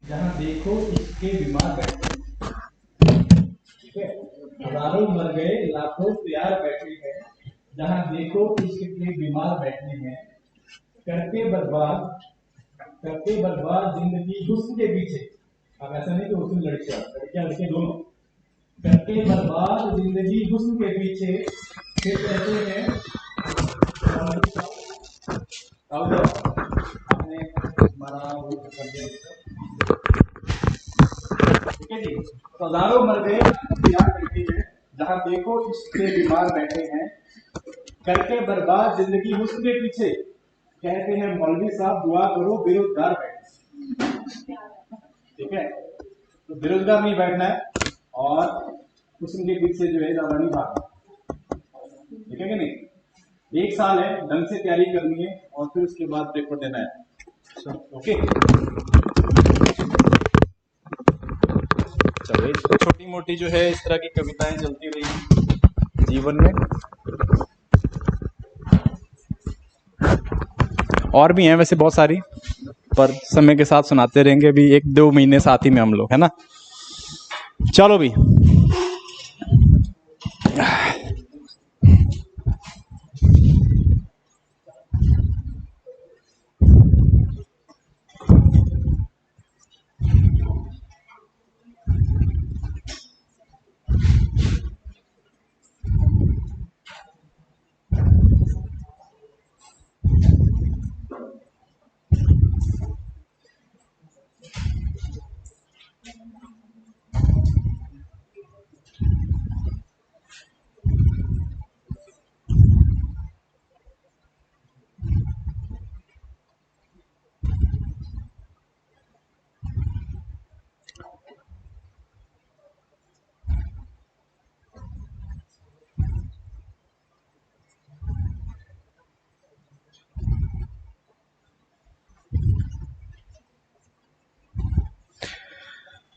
जहां देखो इसके बीमार बैठे, ठीक है, हजारों मर गए लाखों तैयार बैठे हैं, जहां देखो इसके बीमार बैठे हैं, करते बर्बाद जिंदगी हुस्न के पीछे। अब ऐसा नहीं कि हुस्न लड़कियां लड़के दोनों, करते बर्बाद जिंदगी हुस्न के पीछे, फिर कहते हैं आपने हमारा वो कर दिया, ठीक है जी। हजारों मर गए तैयार बैठे हैं, जहां देखो इसके बीमार बैठे हैं, करके बर्बाद जिंदगी हुस्न के पीछे, कहते हैं मौलवी साहब दुआ करो बेरोजगार बैठे, ठीक है। तो बेरोजगार नहीं बैठना है और हुस्न के पीछे जो है ज्यादा नहीं भागना, ठीक है कि नहीं। 1 साल है, ढंग से तैयारी करनी है और फिर उसके बाद पेपर देना है, ओके। चलो छोटी मोटी जो है इस तरह की कविताएं चलती रही जीवन में, और भी हैं वैसे बहुत सारी, पर समय के साथ सुनाते रहेंगे। अभी 1-2 महीने साथ ही में हम लोग, है ना। चलो भी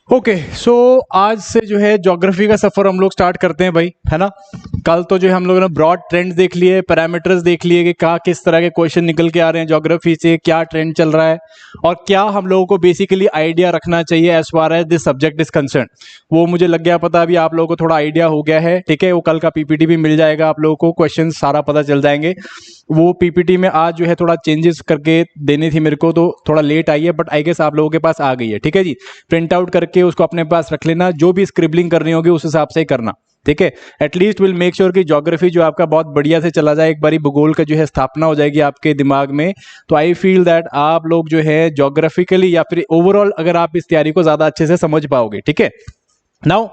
ओके। सो आज से जो है ज्योग्राफी का सफर हम लोग स्टार्ट करते हैं भाई, है ना। कल तो जो है हम लोगों ने ब्रॉड ट्रेंड्स देख लिए, पैरामीटर्स देख लिए कि क्या किस तरह के क्वेश्चन निकल के आ रहे हैं ज्योग्राफी से, क्या ट्रेंड चल रहा है और क्या हम लोगों को बेसिकली आइडिया रखना चाहिए as far as this subject is concern. वो मुझे लग गया पता, अभी आप लोगों को थोड़ा आइडिया हो गया है, ठीक है। वो कल का पीपीटी भी मिल जाएगा आप लोगों को, क्वेश्चन सारा पता चल जाएंगे। वो पीपीटी में आज जो है थोड़ा चेंजेस करके देनी थी मेरे को, तो थोड़ा लेट आई है, बट आई गेस आप लोगों के पास आ गई है, ठीक है जी। प्रिंट आउट करके उसको अपने पास रख लेना, जो भी स्क्रिबलिंग करनी होगी उस हिसाब से ही करना, ठीक है। एटलीस्ट विल मेक श्योर कि ज्योग्राफी जो आपका बहुत बढ़िया से चला जाए, एक बारी भूगोल का जो है स्थापना हो जाएगी आपके दिमाग में, तो आई फील दैट आप लोग जो है ज्योग्राफिकली या फिर ओवरऑल अगर आप इस तैयारी को ज्यादा अच्छे से समझ पाओगे, ठीक है। नाउ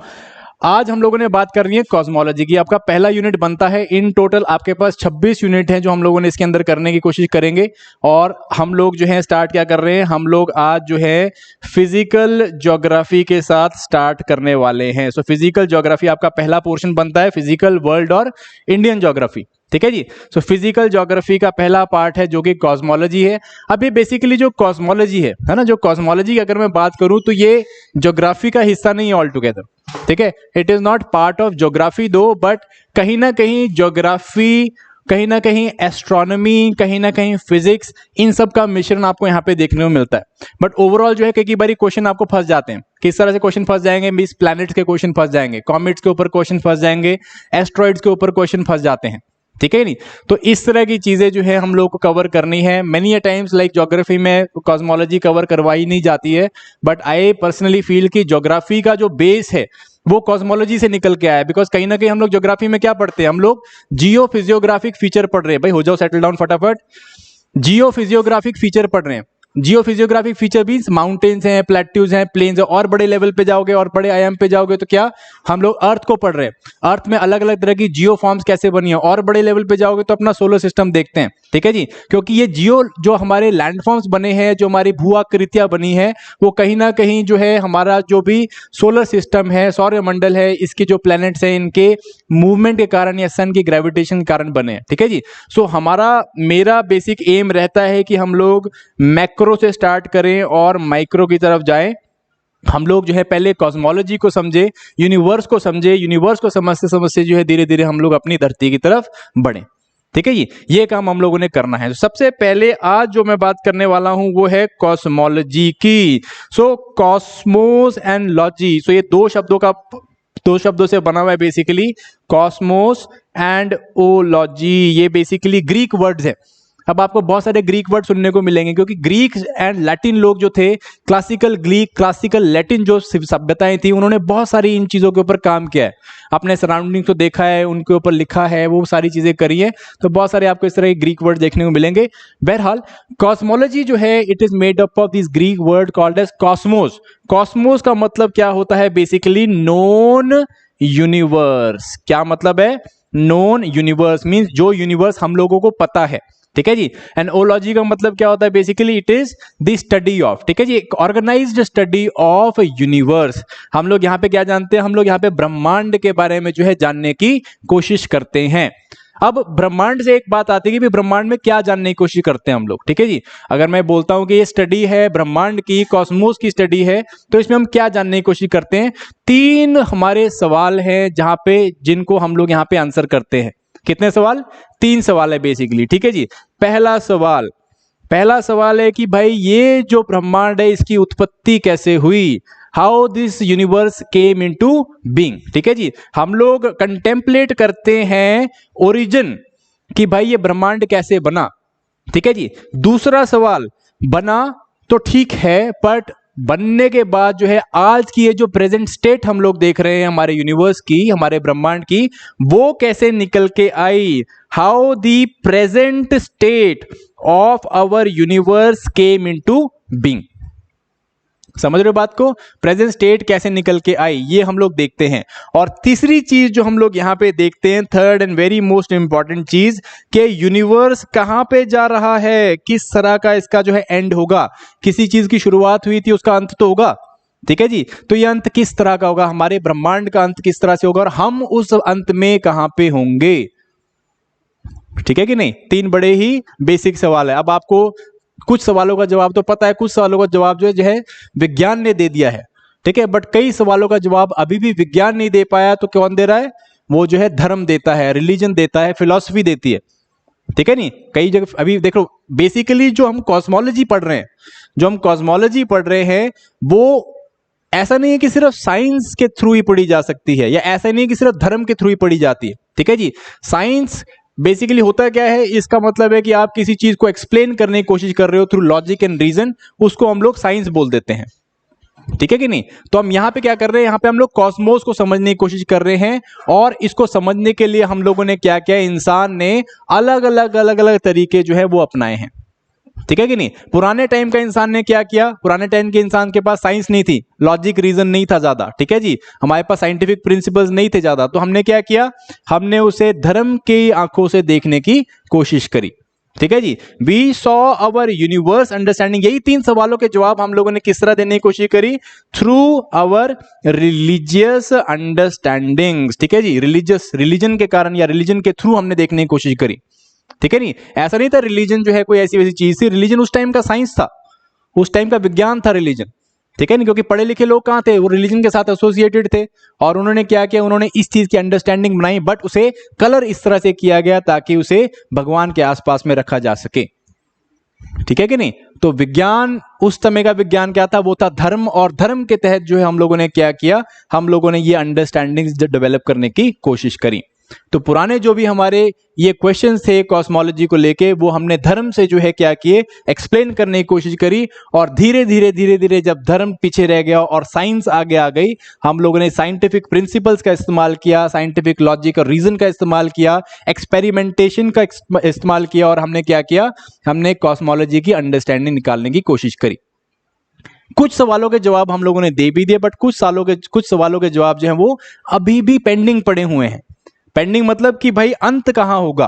आज हम लोगों ने बात करनी है कॉस्मोलॉजी की। आपका पहला यूनिट बनता है, इन टोटल आपके पास 26 यूनिट हैं जो हम लोगों ने इसके अंदर करने की कोशिश करेंगे। और हम लोग जो है स्टार्ट क्या कर रहे हैं, हम लोग आज जो है फिजिकल ज्योग्राफी के साथ स्टार्ट करने वाले हैं। सो फिजिकल ज्योग्राफी आपका पहला पोर्शन बनता है, फिजिकल, वर्ल्ड और इंडियन ज्योग्राफी। ठीक है जी। सो फिजिकल ज्योग्राफी का पहला पार्ट है जो कि कॉस्मोलॉजी है। अब ये बेसिकली जो कॉस्मोलॉजी है ना, जो कॉस्मोलॉजी की अगर मैं बात करूं तो ये ज्योग्राफी का हिस्सा नहीं है ऑल टुगेदर। ठीक है, it is not part of geography दो, बट कहीं ना कहीं ज्योग्राफी, कहीं ना कहीं एस्ट्रोनॉमी, कहीं ना कहीं फिजिक्स, इन सब का मिश्रण आपको यहाँ पे देखने को मिलता है। बट ओवरऑल जो है कई बार क्वेश्चन आपको फंस जाते हैं। किस तरह से क्वेश्चन फंस जाएंगे, मींस प्लैनेट्स के क्वेश्चन फंस जाएंगे, कॉमेट्स के ऊपर क्वेश्चन फंस जाएंगे, एस्ट्रॉइड्स के ऊपर क्वेश्चन फंस जाते हैं। ठीक है नहीं, तो इस तरह की चीजें जो है हम लोग को कवर करनी है। Many a times like geography में कॉस्मोलॉजी कवर करवाई नहीं जाती है, बट आई पर्सनली फील कि ज्योग्राफी का जो बेस है वो कॉस्मोलॉजी से निकल के आया है। बिकॉज कहीं ना कहीं हम लोग ज्योग्राफी में क्या पढ़ते हैं, हम लोग जियो फिजियोग्राफिक फीचर पढ़ रहे हैं। भाई हो जाओ सेटल डाउन फटाफट, जियो फिजियोग्राफिक फीचर पढ़ रहे हैं। जियो फिजियोग्राफिक फीचर मींस माउंटेन्स हैं, प्लेट्यूज हैं, प्लेन्स हैं। और बड़े लेवल पे जाओगे और बड़े आयाम पे जाओगे तो क्या, हम लोग अर्थ को पढ़ रहे हैं। अर्थ में अलग अलग तरह की जियो फॉर्म्स कैसे बनी है। और बड़े लेवल पे जाओगे तो अपना सोलर सिस्टम देखते हैं। ठीक है जी, क्योंकि ये जियो जो हमारे लैंड फॉर्म्स बने हैं, जो हमारी भू आकृतियां बनी है, वो कहीं ना कहीं जो है हमारा जो भी सोलर सिस्टम है, सौरमंडल है, इसके जो प्लैनेट्स हैं, इनके मूवमेंट के कारण या सन की ग्रेविटेशन के कारण बने हैं। ठीक है जी। सो मेरा बेसिक एम रहता है कि हम लोग मैक्रो से स्टार्ट करें और माइक्रो की तरफ जाएं। हम लोग जो है पहले कॉस्मोलॉजी को समझे, यूनिवर्स को समझे, यूनिवर्स को समझते समझते जो है धीरे धीरे हम लोग अपनी धरती की तरफ बढ़े। ठीक है जी, ये काम हम लोगों ने करना है। तो सबसे पहले आज जो मैं बात करने वाला हूं वो है कॉस्मोलॉजी की। सो कॉस्मोस एंड लॉजी, सो ये दो शब्दों से बना हुआ है बेसिकली, कॉस्मोस एंड ओलॉजी। ये बेसिकली ग्रीक वर्ड्स है। अब आपको बहुत सारे ग्रीक वर्ड सुनने को मिलेंगे, क्योंकि ग्रीक एंड लैटिन लोग जो थे, क्लासिकल ग्रीक, क्लासिकल लैटिन जो सभ्यताएं थी, उन्होंने बहुत सारी इन चीजों के ऊपर काम किया है। अपने सराउंडिंग को देखा है, उनके ऊपर लिखा है, वो सारी चीजें करी है। तो बहुत सारे आपको इस तरह के ग्रीक वर्ड देखने को मिलेंगे। बहरहाल कॉस्मोलॉजी जो है, it is made up of this Greek word called as cosmos. Cosmos का मतलब क्या होता है, बेसिकली नोन यूनिवर्स। क्या मतलब है, नोन यूनिवर्स मीन्स जो यूनिवर्स हम लोगों को पता है। ठीक है जी। एंड ओलॉजी का मतलब क्या होता है, basically it is the study of, ठीक है जी, ऑर्गेनाइज्ड स्टडी ऑफ यूनिवर्स। हम लोग यहाँ पे क्या जानते हैं, हम लोग यहाँ पे ब्रह्मांड के बारे में जो है जानने की कोशिश करते हैं। अब ब्रह्मांड से एक बात आती है कि ब्रह्मांड में क्या जानने की कोशिश करते हैं हम लोग। ठीक है जी, अगर मैं बोलता हूं कि ये स्टडी है ब्रह्मांड की, कॉस्मोस की स्टडी है, तो इसमें हम क्या जानने की कोशिश करते हैं। 3 हमारे सवाल हैं जहां पे, जिनको हम लोग यहाँ पे आंसर करते हैं। कितने सवाल, 3 सवाल है बेसिकली। ठीक है जी। पहला सवाल है कि भाई ये जो ब्रह्मांड है इसकी उत्पत्ति कैसे हुई, how this universe came into being. ठीक है जी, हम लोग कंटेम्पलेट करते हैं ओरिजिन कि भाई ये ब्रह्मांड कैसे बना। ठीक है जी। दूसरा सवाल, बना तो ठीक है, बट बनने के बाद जो है आज की ये जो प्रेजेंट स्टेट हम लोग देख रहे हैं हमारे यूनिवर्स की, हमारे ब्रह्मांड की, वो कैसे निकल के आई, how the present state of our universe came into being. समझ रहे हो बात को, प्रेजेंट स्टेट कैसे निकल के आई, ये हम लोग देखते हैं। और तीसरी चीज जो हम लोग यहां पे देखते हैं, third and very most important चीज, कि यूनिवर्स कहां पे जा रहा है, किस तरह का इसका जो है एंड होगा। किसी चीज की शुरुआत हुई थी, उसका अंत तो होगा। ठीक है जी, तो ये अंत किस तरह का होगा, हमारे ब्रह्मांड का अंत किस तरह से होगा, और हम उस अंत में कहां पे होंगे। ठीक है कि नहीं, 3 बड़े ही बेसिक सवाल है। अब आपको कुछ सवालों का जवाब तो पता है, कुछ सवालों का जवाब जो है विज्ञान ने दे दिया है। ठीक है, बट कई सवालों का जवाब अभी भी विज्ञान नहीं दे पाया, तो कौन दे रहा है, वो जो है धर्म देता है, रिलीजन देता है, फिलॉसफी देती है। ठीक है नहीं, कई जगह अभी देखो, बेसिकली जो हम कॉस्मोलॉजी पढ़ रहे हैं, वो ऐसा नहीं है कि सिर्फ साइंस के थ्रू ही पढ़ी जा सकती है, या ऐसा नहीं है कि सिर्फ धर्म के थ्रू ही पढ़ी जाती है। ठीक है जी, साइंस बेसिकली होता क्या है, इसका मतलब है कि आप किसी चीज को एक्सप्लेन करने की कोशिश कर रहे हो थ्रू लॉजिक एंड रीजन, उसको हम लोग साइंस बोल देते हैं। ठीक है कि नहीं, तो हम यहां पे क्या कर रहे हैं, यहां पे हम लोग कॉस्मोस को समझने की कोशिश कर रहे हैं। और इसको समझने के लिए हम लोगों ने क्या किया, इंसान ने अलग अलग तरीके जो है वो अपनाए हैं। ठीक है कि नहीं। पुराने टाइम का इंसान ने क्या किया, पुराने टाइम के इंसान के पास साइंस नहीं थी, लॉजिक रीजन नहीं था ज्यादा, ठीक है जी, हमारे पास साइंटिफिक प्रिंसिपल्स नहीं थे ज्यादा, तो हमने क्या किया, हमने उसे धर्म की आंखों से देखने की कोशिश करी, ठीक है जी। We saw our universe understanding, यही 3 सवालों के जवाब हम लोगों ने किस तरह देने की कोशिश करी, थ्रू अवर रिलीजियस अंडरस्टैंडिंग, ठीक है जी, रिलीजन के कारण या रिलीजन के थ्रू हमने देखने की कोशिश करी, ठीक है नहीं। ऐसा नहीं था रिलीजन जो है कोई ऐसी वैसी चीज थी, रिलीजन उस टाइम का साइंस था, उस टाइम का विज्ञान था रिलीजन, ठीक है नहीं, क्योंकि पढ़े लिखे लोग कहाँ थे, वो रिलीजन के साथ एसोसिएटेड थे, और उन्होंने क्या किया, उन्होंने इस चीज की अंडरस्टैंडिंग बनाई, बट उसे कलर इस तरह से किया गया ताकि उसे भगवान के आसपास में रखा जा सके, ठीक है कि नहीं। तो विज्ञान, उस समय का विज्ञान क्या था, वो था धर्म, और धर्म के तहत जो है हम लोगों ने क्या किया, हम लोगों ने ये अंडरस्टैंडिंग डेवलप करने की कोशिश करी। तो पुराने जो भी हमारे ये क्वेश्चंस थे कॉस्मोलॉजी को लेके, वो हमने धर्म से जो है क्या किए, एक्सप्लेन करने की कोशिश करी, और धीरे धीरे जब धर्म पीछे रह गया और साइंस आगे आ गई, हम लोगों ने साइंटिफिक प्रिंसिपल्स का इस्तेमाल किया, साइंटिफिक लॉजिक और रीजन का इस्तेमाल किया, एक्सपेरिमेंटेशन का इस्तेमाल किया, और हमने क्या किया, हमने कॉस्मोलॉजी की अंडरस्टैंडिंग निकालने की कोशिश करी। कुछ सवालों के जवाब हम लोगों ने दे भी दिए, बट कुछ सवालों के जवाब जो है वो अभी भी पेंडिंग पड़े हुए हैं। पेंडिंग मतलब कि भाई अंत कहां होगा,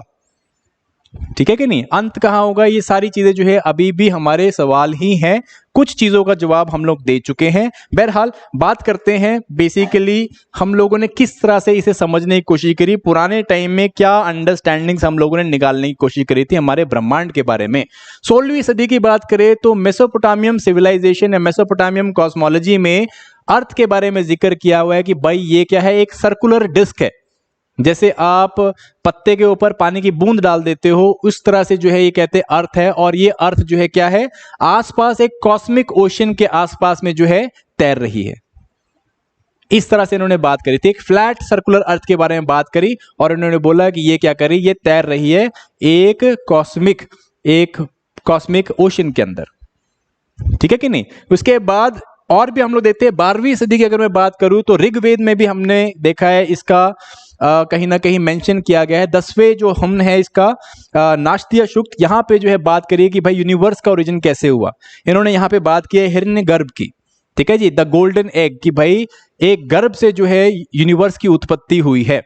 ठीक है कि नहीं, अंत कहां होगा, ये सारी चीजें जो है अभी भी हमारे सवाल ही हैं। कुछ चीजों का जवाब हम लोग दे चुके हैं। बहरहाल बात करते हैं बेसिकली हम लोगों ने किस तरह से इसे समझने की कोशिश करी, पुराने टाइम में क्या अंडरस्टैंडिंग्स हम लोगों ने निकालने की कोशिश करी थी हमारे ब्रह्मांड के बारे में। 16वीं सदी की बात करें तो मेसोपोटामियम सिविलाइजेशन या मेसोपोटामियम कॉस्मोलॉजी में अर्थ के बारे में जिक्र किया हुआ है कि भाई ये क्या है, एक सर्कुलर डिस्क है, जैसे आप पत्ते के ऊपर पानी की बूंद डाल देते हो, उस तरह से जो है ये कहते हैं अर्थ है, और ये अर्थ जो है क्या है, आसपास एक कॉस्मिक ओशन के आसपास में जो है तैर रही है। इस तरह से इन्होंने बात करी थी, एक फ्लैट सर्कुलर अर्थ के बारे में बात करी, और इन्होंने बोला कि ये क्या करी, ये तैर रही है एक कॉस्मिक ओशन के अंदर, ठीक है कि नहीं। उसके बाद और भी हम लोग देखते हैं 12वीं सदी की अगर मैं बात करूं तो ऋग्वेद में भी हमने देखा है इसका कहीं ना कहीं मेंशन किया गया है। 10वें जो हम है इसका नास्तिय सूक्त, यहाँ पे जो है बात करिए कि भाई यूनिवर्स का ओरिजिन कैसे हुआ। इन्होंने यहाँ पे बात की है हिरण्यगर्भ की, ठीक है जी, द गोल्डन एग, कि भाई एक गर्भ से जो है यूनिवर्स की उत्पत्ति हुई है,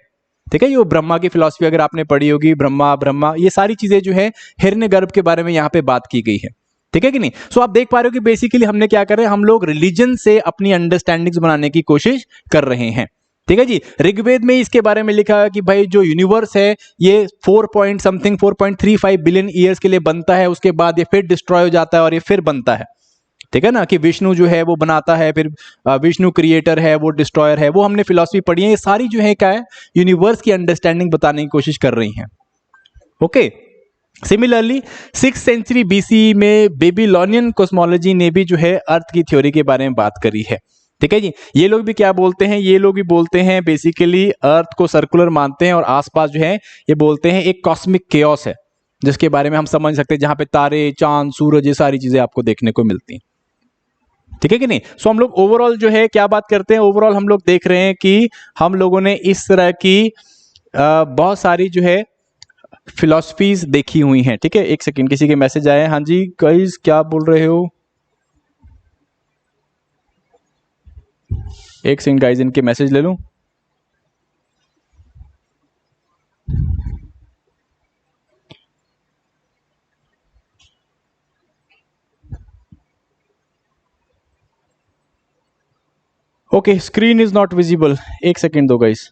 ठीक है। ये ब्रह्मा की फिलॉसफी अगर आपने पढ़ी होगी, ब्रह्मा ये सारी चीजें जो है हिरण्यगर्भ के बारे में यहाँ पे बात की गई है, ठीक है कि नहीं। सो आप देख पा रहे हो कि बेसिकली हमने क्या कर रहे हैं, हम लोग रिलीजन से अपनी अंडरस्टैंडिंग्स बनाने की कोशिश कर रहे हैं, ठीक है जी। ऋग्वेद में इसके बारे में लिखा है कि भाई जो यूनिवर्स है ये 4.35 बिलियन ईयर्स के लिए बनता है, उसके बाद ये फिर डिस्ट्रॉय हो जाता है और ये फिर बनता है, ठीक है ना, कि विष्णु जो है वो बनाता है, फिर विष्णु क्रिएटर है, वो डिस्ट्रॉयर है, वो हमने फिलॉसफी पढ़ी है। ये सारी जो है क्या है, यूनिवर्स की अंडरस्टैंडिंग बताने की कोशिश कर रही हैं, okay. Similarly 6th century BC में बेबीलोनियन कॉस्मोलॉजी ने भी जो है अर्थ की थ्योरी के बारे में बात करी है, ठीक है जी। ये लोग भी क्या बोलते हैं, ये लोग भी बोलते हैं बेसिकली अर्थ को सर्कुलर मानते हैं, और आसपास जो है ये बोलते हैं एक कॉस्मिक केओस है, जिसके बारे में हम समझ सकते हैं, जहां पे तारे, चांद, सूरज, ये सारी चीजें आपको देखने को मिलती हैं, ठीक है कि नहीं। सो हम लोग ओवरऑल जो है क्या बात करते हैं, ओवरऑल हम लोग देख रहे हैं कि हम लोगों ने इस तरह की बहुत सारी जो है फिलॉसफीज देखी हुई हैं, ठीक है। एक सेकंड, किसी के मैसेज आए हैं, हाँ जी गाइस क्या बोल रहे हो, एक सेकंड गाइस, इनके मैसेज ले लूं। Okay, screen is not visible, एक सेकंड दो गाइस।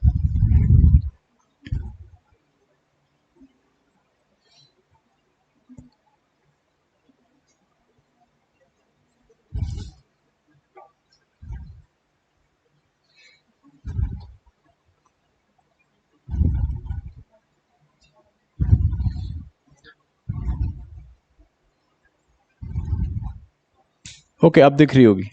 ओके, अब दिख रही होगी,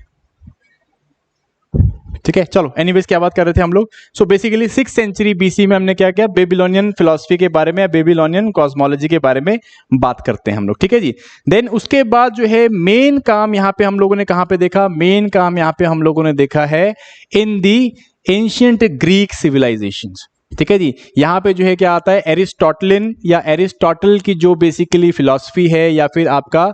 ठीक है। चलो एनीवेज क्या बात कर रहे थे हम लोग। So basically 6th century BC में हमने क्या किया, बेबीलोनियन फिलॉसफी के बारे में, बेबीलोनियन कॉस्मोलॉजी के बारे में बात करते हैं हम लोग, ठीक है जी। देन उसके बाद जो है मेन काम यहाँ पे हम लोगों ने कहाँ पे देखा, मेन काम यहाँ पे हम लोगों ने देखा है इन दी एंशिएंट ग्रीक सिविलाइजेशंस, ठीक है जी। यहाँ पे जो है क्या आता है, एरिस्टोटलिन या एरिस्टोटल की जो बेसिकली फिलॉसफी है, या फिर आपका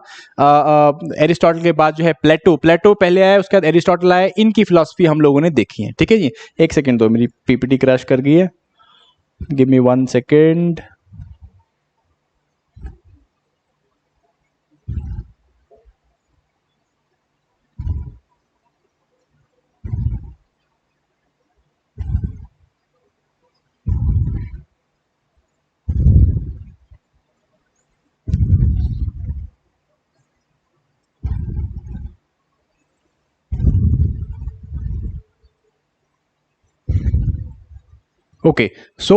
एरिस्टोटल के बाद जो है प्लेटो पहले आया, उसके बाद एरिस्टोटल आया, इनकी फिलॉसफी हम लोगों ने देखी है। ठीक है जी। एक सेकेंड तो मेरी पीपीटी क्रैश कर गई है, give me 1 second. Okay so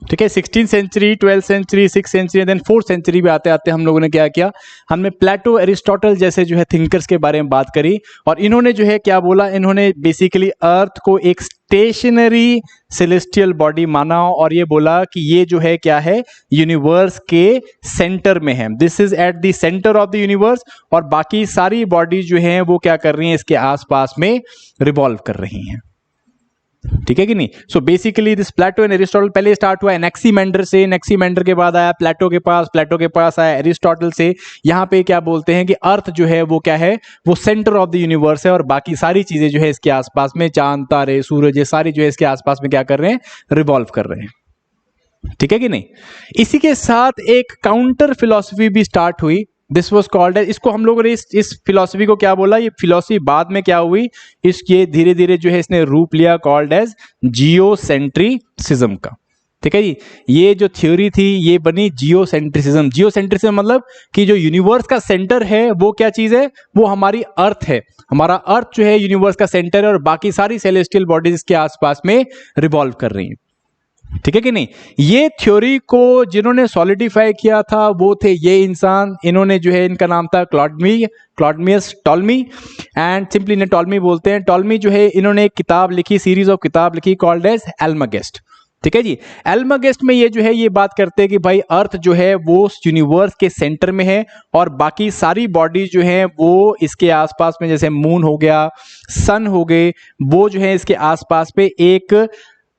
ठीक है, 16th century, 12th century, 6th century, then 4th century में आते आते हम लोगों ने क्या किया, हमने प्लेटो, एरिस्टोटल जैसे जो है थिंकर्स के बारे में बात करी, और इन्होंने जो है क्या बोला, इन्होंने बेसिकली अर्थ को एक स्टेशनरी सेलेस्टियल बॉडी माना, और ये बोला कि ये जो है क्या है, यूनिवर्स के सेंटर में है, this is at the centre of the universe, और बाकी सारी बॉडी जो है वो क्या कर रही है, इसके आसपास में रिवॉल्व कर रही हैं। ठीक है कि नहीं। So basically this Plato and Aristotle पहले स्टार्ट हुआ एनेक्सीमेंडर से, एनेक्सीमेंडर के बाद आया प्लेटो के पास आया एरिस्टोटल से। यहाँ पे क्या बोलते हैं कि अर्थ जो है वो क्या है, वो सेंटर ऑफ द यूनिवर्स है, और बाकी सारी चीजें जो है इसके आसपास में, चांद तारे सूरज, ये सारी जो है इसके आसपास में क्या कर रहे हैं, रिवॉल्व कर रहे हैं। ठीक है कि नहीं। इसी के साथ एक काउंटर फिलॉसफी भी स्टार्ट हुई, दिस वॉज कॉल्ड एज, इसको हम लोगों ने इस फिलॉसफी को क्या बोला, ये फिलॉसफी बाद में क्या हुई, इसके धीरे धीरे जो है इसने रूप लिया, कॉल्ड एज जियोसेंट्रिसिज्म का। ठीक है जी। ये जो थ्योरी थी ये बनी जियोसेंट्रिसिज्म। जियोसेंट्रिसिज्म मतलब कि जो यूनिवर्स का सेंटर है वो क्या चीज है, वो हमारी अर्थ है, हमारा अर्थ जो है यूनिवर्स का सेंटर है, और बाकी सारी सेलेस्टियल बॉडीज के आसपास में रिवॉल्व कर रही हैं। ठीक है कि नहीं। ये थ्योरी को जिन्होंने सॉलिडिफाई किया था वो थे ये इंसान, इन्होंने जो है, इनका नाम था क्लॉडमियस टॉल्मी, एंड सिंपली इन्हें टॉल्मी बोलते हैं। टॉल्मी जो है, इन्होंने एक किताब लिखी, सीरीज ऑफ किताब लिखी, कॉल्ड एज एल्मागेस्ट। ठीक है जी। एल्मागेस्ट में ये जो है ये बात करते हैं कि भाई अर्थ जो है वो यूनिवर्स के सेंटर में है, और बाकी सारी बॉडी जो है वो इसके आसपास में, जैसे मून हो गया, सन हो गए, वो जो है इसके आसपास पे एक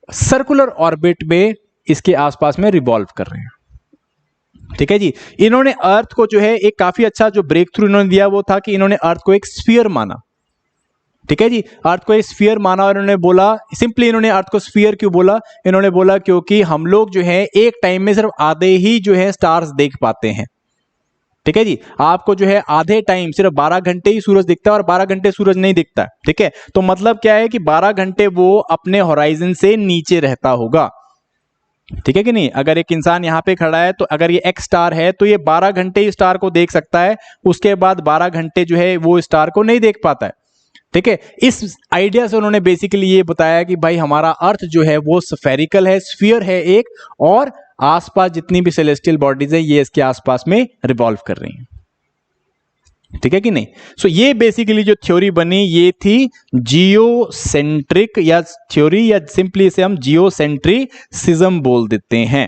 सर्कुलर ऑर्बिट में इसके आसपास में रिवॉल्व कर रहे हैं। ठीक है जी। इन्होंने अर्थ को जो है एक काफी अच्छा जो ब्रेक थ्रू इन्होंने दिया वो था कि इन्होंने अर्थ को एक स्फीयर माना। ठीक है जी। अर्थ को एक स्फीयर माना, और इन्होंने बोला, सिंपली इन्होंने अर्थ को स्फीयर क्यों बोला, इन्होंने बोला क्योंकि हम लोग जो है एक टाइम में सिर्फ आधे ही जो है स्टार्स देख पाते हैं। ठीक है जी। आपको जो है आधे टाइम सिर्फ 12 घंटे ही सूरज दिखता है, और 12 घंटे सूरज नहीं दिखता। ठीक है। तो मतलब क्या है कि 12 घंटे वो अपने होराइजन से नीचे रहता होगा। ठीक है कि नहीं। अगर एक इंसान यहाँ पे खड़ा है, तो अगर ये एक्स स्टार है तो ये 12 घंटे ही स्टार को देख सकता है, उसके बाद 12 घंटे जो है वो स्टार को नहीं देख पाता है। ठीक है। इस आइडिया से उन्होंने बेसिकली ये बताया कि भाई हमारा अर्थ जो है वो स्फेरिकल है, स्फीयर है एक, और आसपास जितनी भी सेलेस्टियल बॉडीज है ये इसके आसपास में रिवॉल्व कर रही हैं। ठीक है कि नहीं। सो ये बेसिकली जो थ्योरी बनी ये थी जियोसेंट्रिक या थ्योरी, या सिंपली इसे हम जियोसेंट्रिसिज्म बोल देते हैं।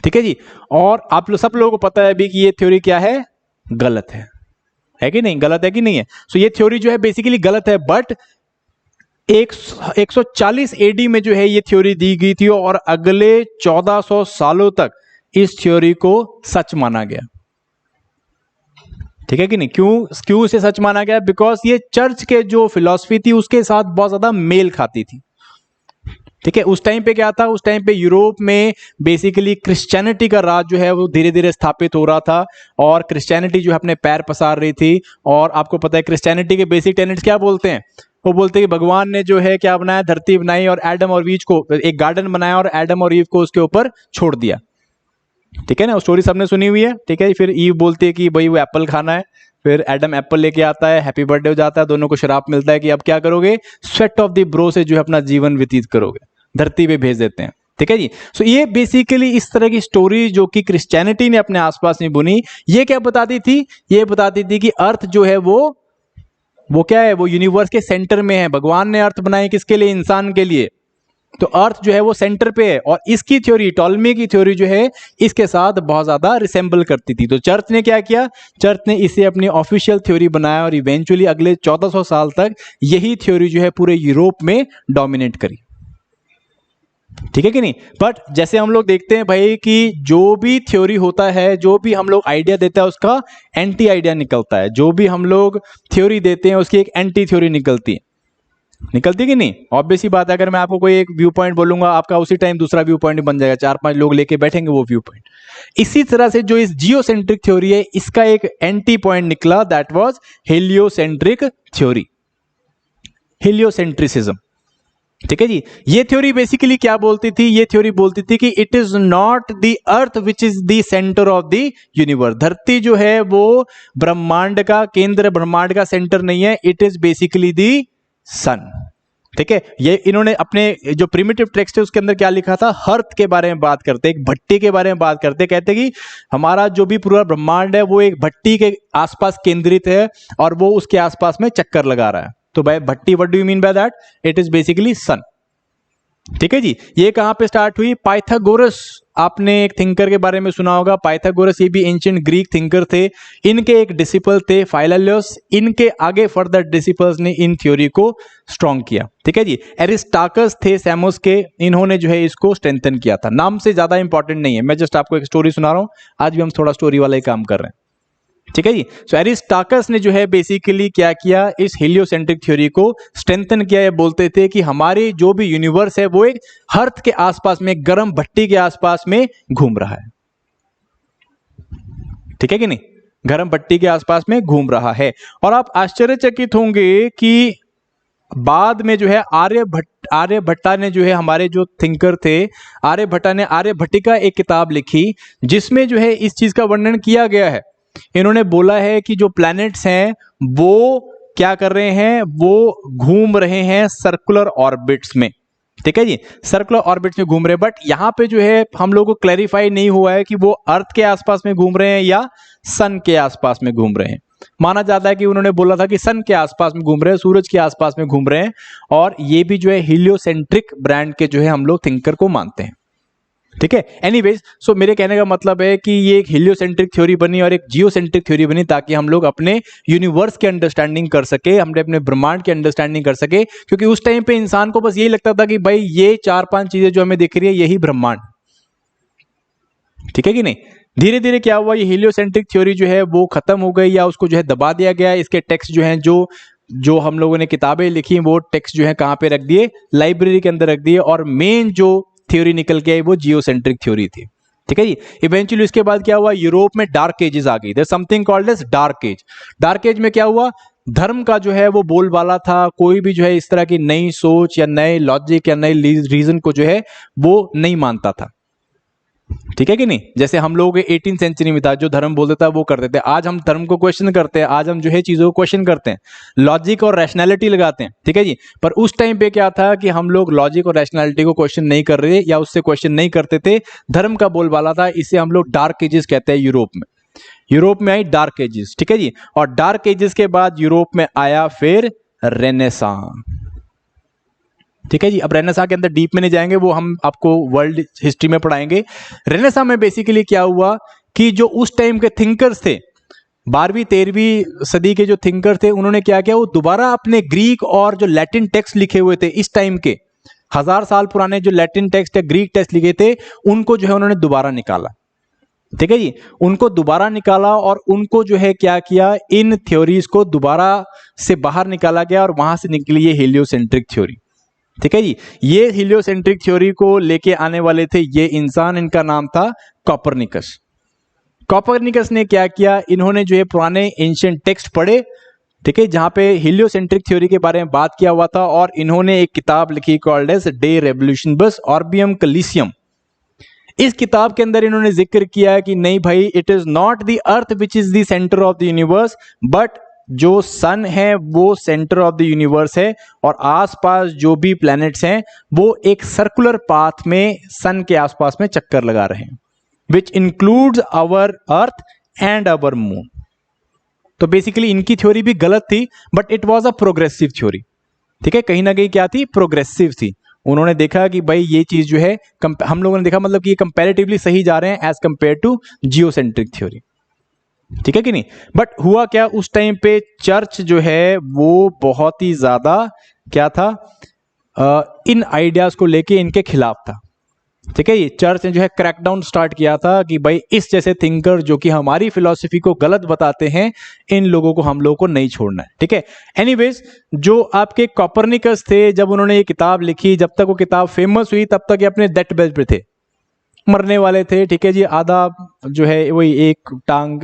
ठीक है जी। और आप लोग सब लोगों को पता है अभी कि ये थ्योरी क्या है, गलत है कि नहीं, गलत है कि नहीं है। सो ये थ्योरी जो है बेसिकली गलत है, बट 140 एडी में जो है ये थ्योरी दी गई थी, और अगले 1400 सालों तक इस थ्योरी को सच माना गया। ठीक है कि नहीं। क्यों इसे सच माना गया, बिकॉज ये चर्च के जो फिलॉसफी थी उसके साथ बहुत ज्यादा मेल खाती थी। ठीक है। उस टाइम पे क्या था, उस टाइम पे यूरोप में बेसिकली क्रिश्चियनिटी का राज जो है वो धीरे धीरे स्थापित हो रहा था, और क्रिश्चियनिटी जो है अपने पैर पसार रही थी। और आपको पता है क्रिश्चियनिटी के बेसिक टेनेट्स क्या बोलते हैं, वो बोलते हैं कि भगवान ने जो है क्या बनाया, धरती बनाई, और एडम और ईव को एक गार्डन बनाया, और एडम और ईव को उसके ऊपर छोड़ दिया। ठीक है ना, स्टोरी सबने सुनी हुई है। ठीक है। फिर ईव बोलती है कि भाई वो एप्पल खाना है, फिर एडम एप्पल लेके आता है, हैप्पी बर्थडे हो जाता है, दोनों को श्राप मिलता है कि अब क्या करोगे, स्वेट ऑफ द ब्रो से जो है अपना जीवन व्यतीत करोगे, धरती पे भेज देते हैं। ठीक है जी। सो ये बेसिकली इस तरह की स्टोरी जो कि क्रिश्चियनिटी ने अपने आसपास में बुनी, ये क्या बताती थी, ये बताती थी कि अर्थ जो है वो क्या है, वो यूनिवर्स के सेंटर में है। भगवान ने अर्थ बनाई किसके लिए, इंसान के लिए, तो अर्थ जो है वो सेंटर पे है, और इसकी थ्योरी, टॉलमी की थ्योरी जो है इसके साथ बहुत ज्यादा रिसेंबल करती थी। तो चर्च ने क्या किया, चर्च ने इसे अपनी ऑफिशियल थ्योरी बनाया और इवेंचुअली अगले 1400 साल तक यही थ्योरी जो है पूरे यूरोप में डोमिनेट करी। ठीक है कि नहीं। बट जैसे हम लोग देखते हैं भाई कि जो भी थ्योरी होता है, जो भी हम लोग आइडिया देता है उसका एंटी आइडिया निकलता है, जो भी हम लोग थ्योरी देते हैं उसकी एक एंटी थ्योरी निकलती कि नहीं। ऑब्वियस ही बात है, अगर मैं आपको कोई एक व्यू पॉइंट बोलूंगा, आपका उसी टाइम दूसरा व्यू पॉइंट बन जाएगा, 4-5 लोग लेके बैठेंगे वो व्यू पॉइंट। इसी तरह से जो इस जियोसेंट्रिक थ्योरी है इसका एक एंटी पॉइंट निकला, दैट वाज हेलियोसेंट्रिक थ्योरी, हेलियोसेंट्रिसिज्म। ठीक है जी। ये थ्योरी बेसिकली क्या बोलती थी, ये थ्योरी बोलती थी कि it is not the earth which is the centre of the universe. धरती जो है वो ब्रह्मांड का केंद्र, ब्रह्मांड का सेंटर नहीं है, it is basically the sun. ठीक है। ये इन्होंने अपने जो प्रिमिटिव टेक्स्ट है उसके अंदर क्या लिखा था, हर्थ के बारे में बात करते, एक भट्टी के बारे में बात करते, कहते कि हमारा जो भी पूरा ब्रह्मांड है वो एक भट्टी के आसपास केंद्रित है और वो उसके आसपास में चक्कर लगा रहा है। तो भाई Bhatti, what do you mean by that, it is basically sun. ठीक है जी। ये कहां पे स्टार्ट हुई, पाइथागोरस, आपने एक थिंकर के बारे में सुना होगा, पाइथागोरस, ये भी एंशिएंट ग्रीक थिंकर थे, इनके एक डिसिपल थे फाइलेलियस, इनके आगे फर्दर डिसिपल्स ने इन थ्योरी को स्ट्रॉन्ग किया। ठीक है जी। एरिस्टाकस थे सैमोस के, इन्होंने जो है इसको स्ट्रेंथन किया था। नाम से ज्यादा इंपॉर्टेंट नहीं है, मैं जस्ट आपको एक स्टोरी सुना रहा हूं, आज भी हम थोड़ा स्टोरी वाला ही काम कर रहे हैं। ठीक है जी। सो एरिस्टाकस ने जो है बेसिकली क्या किया, इस हेलियोसेंट्रिक थ्योरी को स्ट्रेंथन किया। ये बोलते थे कि हमारी जो भी यूनिवर्स है वो एक हर्थ के आसपास में, गर्म भट्टी के आसपास में घूम रहा है। ठीक है कि नहीं, गर्म भट्टी के आसपास में घूम रहा है। और आप आश्चर्यचकित होंगे कि बाद में जो है आर्यभट्टा ने जो है, हमारे जो थिंकर थे आर्यभट्टा ने आर्यभट्टिका एक किताब लिखी जिसमें जो है इस चीज का वर्णन किया गया है। इन्होंने बोला है कि जो प्लैनेट्स हैं वो क्या कर रहे हैं, वो घूम रहे हैं सर्कुलर ऑर्बिट्स में। ठीक है जी, सर्कुलर ऑर्बिट्स में घूम रहे हैं। बट यहां पे जो है हम लोग को क्लैरिफाई नहीं हुआ है कि वो अर्थ के आसपास में घूम रहे हैं या सन के आसपास में घूम रहे हैं। माना जाता है कि उन्होंने बोला था कि सन के आसपास में घूम रहे हैं, सूरज के आसपास में घूम रहे हैं, और ये भी जो है हीलियोसेंट्रिक ब्रांड के जो है हम लोग थिंकर को मानते हैं। ठीक है। एनीवेज, सो मेरे कहने का मतलब है कि ये एक हेलियोसेंट्रिक थ्योरी बनी और एक जियोसेंट्रिक थ्योरी बनी ताकि हम लोग अपने यूनिवर्स की अंडरस्टैंडिंग कर सके, हमने अपने ब्रह्मांड की अंडरस्टैंडिंग कर सके। क्योंकि उस टाइम पे इंसान को बस यही लगता था कि भाई ये 4-5 चीजें जो हमें दिख रही है यही ब्रह्मांड। ठीक है कि नहीं। धीरे धीरे क्या हुआ, ये हेलियोसेंट्रिक थ्योरी जो है वो खत्म हो गई या उसको जो है दबा दिया गया। इसके टेक्स्ट जो हैं, जो हम लोगों ने किताबें लिखी वो टेक्स्ट जो है कहां पे रख दिए, लाइब्रेरी के अंदर रख दिए। और मेन जो थ्योरी निकल के आई वो जियोसेंट्रिक थ्योरी थी। ठीक है जी। इवेंचुअली इसके बाद क्या हुआ, यूरोप में डार्क एजेस आ गई, there something called as dark age. Dark age में क्या हुआ, धर्म का जो है वो बोलबाला था, कोई भी जो है इस तरह की नई सोच या नए लॉजिक या नए रीजन को जो है वो नहीं मानता था। ठीक है कि नहीं। जैसे हम लोग 18th सेंचुरी में था, जो धर्म बोलते था वो करते थे। आज हम धर्म को क्वेश्चन करते हैं, आज हम जो है चीजों को क्वेश्चन करते हैं, लॉजिक और रैशनैलिटी लगाते हैं। ठीक है जी। पर उस टाइम पे क्या था कि हम लोग लॉजिक और रैशनैलिटी को क्वेश्चन नहीं कर रहे या उससे क्वेश्चन नहीं करते थे, धर्म का बोलबाला था। इसे हम लोग डार्क एजेस कहते हैं। यूरोप में आई डार्क एजेस। ठीक है जी। और डार्क एजेस के बाद यूरोप में आया फिर रेनेसां। ठीक है जी। अब रेनेसां के अंदर डीप में नहीं जाएंगे, वो हम आपको वर्ल्ड हिस्ट्री में पढ़ाएंगे। रेनेसां में बेसिकली क्या हुआ कि जो उस टाइम के थिंकर्स थे, 12वीं 13वीं सदी के जो थिंकर थे, उन्होंने क्या किया, वो दोबारा अपने ग्रीक और जो लैटिन टेक्स्ट लिखे हुए थे इस टाइम के, 1000 साल पुराने जो लैटिन टेक्स्ट या ग्रीक टेक्स्ट लिखे थे, उनको जो है उन्होंने दोबारा निकाला। ठीक है जी। उनको दोबारा निकाला और उनको जो है क्या किया, इन थ्योरीज को दोबारा से बाहर निकाला गया और वहां से निकली ये हेलियोसेंट्रिक थ्योरी। ठीक है जी। ये हेलियोसेंट्रिक थ्योरी को लेके आने वाले थे ये इंसान, इनका नाम था कोपरनिकस। कोपरनिकस ने क्या किया, इन्होंने जो है पुराने एंशिएंट टेक्स्ट पढ़े, ठीक है, जहां पे हेलियोसेंट्रिक थ्योरी के बारे में बात किया हुआ था, और इन्होंने एक किताब लिखी कॉल्ड एज डे रेवोल्यूशनबस ऑर्बियम कलीसियम। इस किताब के अंदर इन्होंने जिक्र किया कि नहीं भाई, it is not the earth which is the centre of the universe, but जो सन है वो सेंटर ऑफ द यूनिवर्स है, और आसपास जो भी प्लैनेट्स हैं वो एक सर्कुलर पाथ में सन के आसपास में चक्कर लगा रहे हैं, which includes our earth and our moon. तो बेसिकली इनकी थ्योरी भी गलत थी, but it was a progressive theory. ठीक है, कहीं ना कहीं क्या थी, प्रोग्रेसिव थी। उन्होंने देखा कि भाई ये चीज जो है हम लोगों ने देखा मतलब कि ये कंपैरेटिवली सही जा रहे हैं as compare to geocentric theory, ठीक है कि नहीं। बट हुआ क्या, उस टाइम पे चर्च जो है वो बहुत ही ज्यादा क्या था, इन आइडियाज को लेके इनके खिलाफ था, ठीक है। ये चर्च ने जो है क्रैकडाउन स्टार्ट किया था कि भाई इस जैसे थिंकर जो कि हमारी फिलॉसफी को गलत बताते हैं, इन लोगों को हम लोगों को नहीं छोड़ना है, ठीक है। एनीवेज, जो आपके कॉपरनिकस थे, जब उन्होंने ये किताब लिखी, जब तक वो किताब फेमस हुई तब तक ये अपने डेथ बेड पे थे, मरने वाले थे, ठीक है जी। आधा जो है वही एक टांग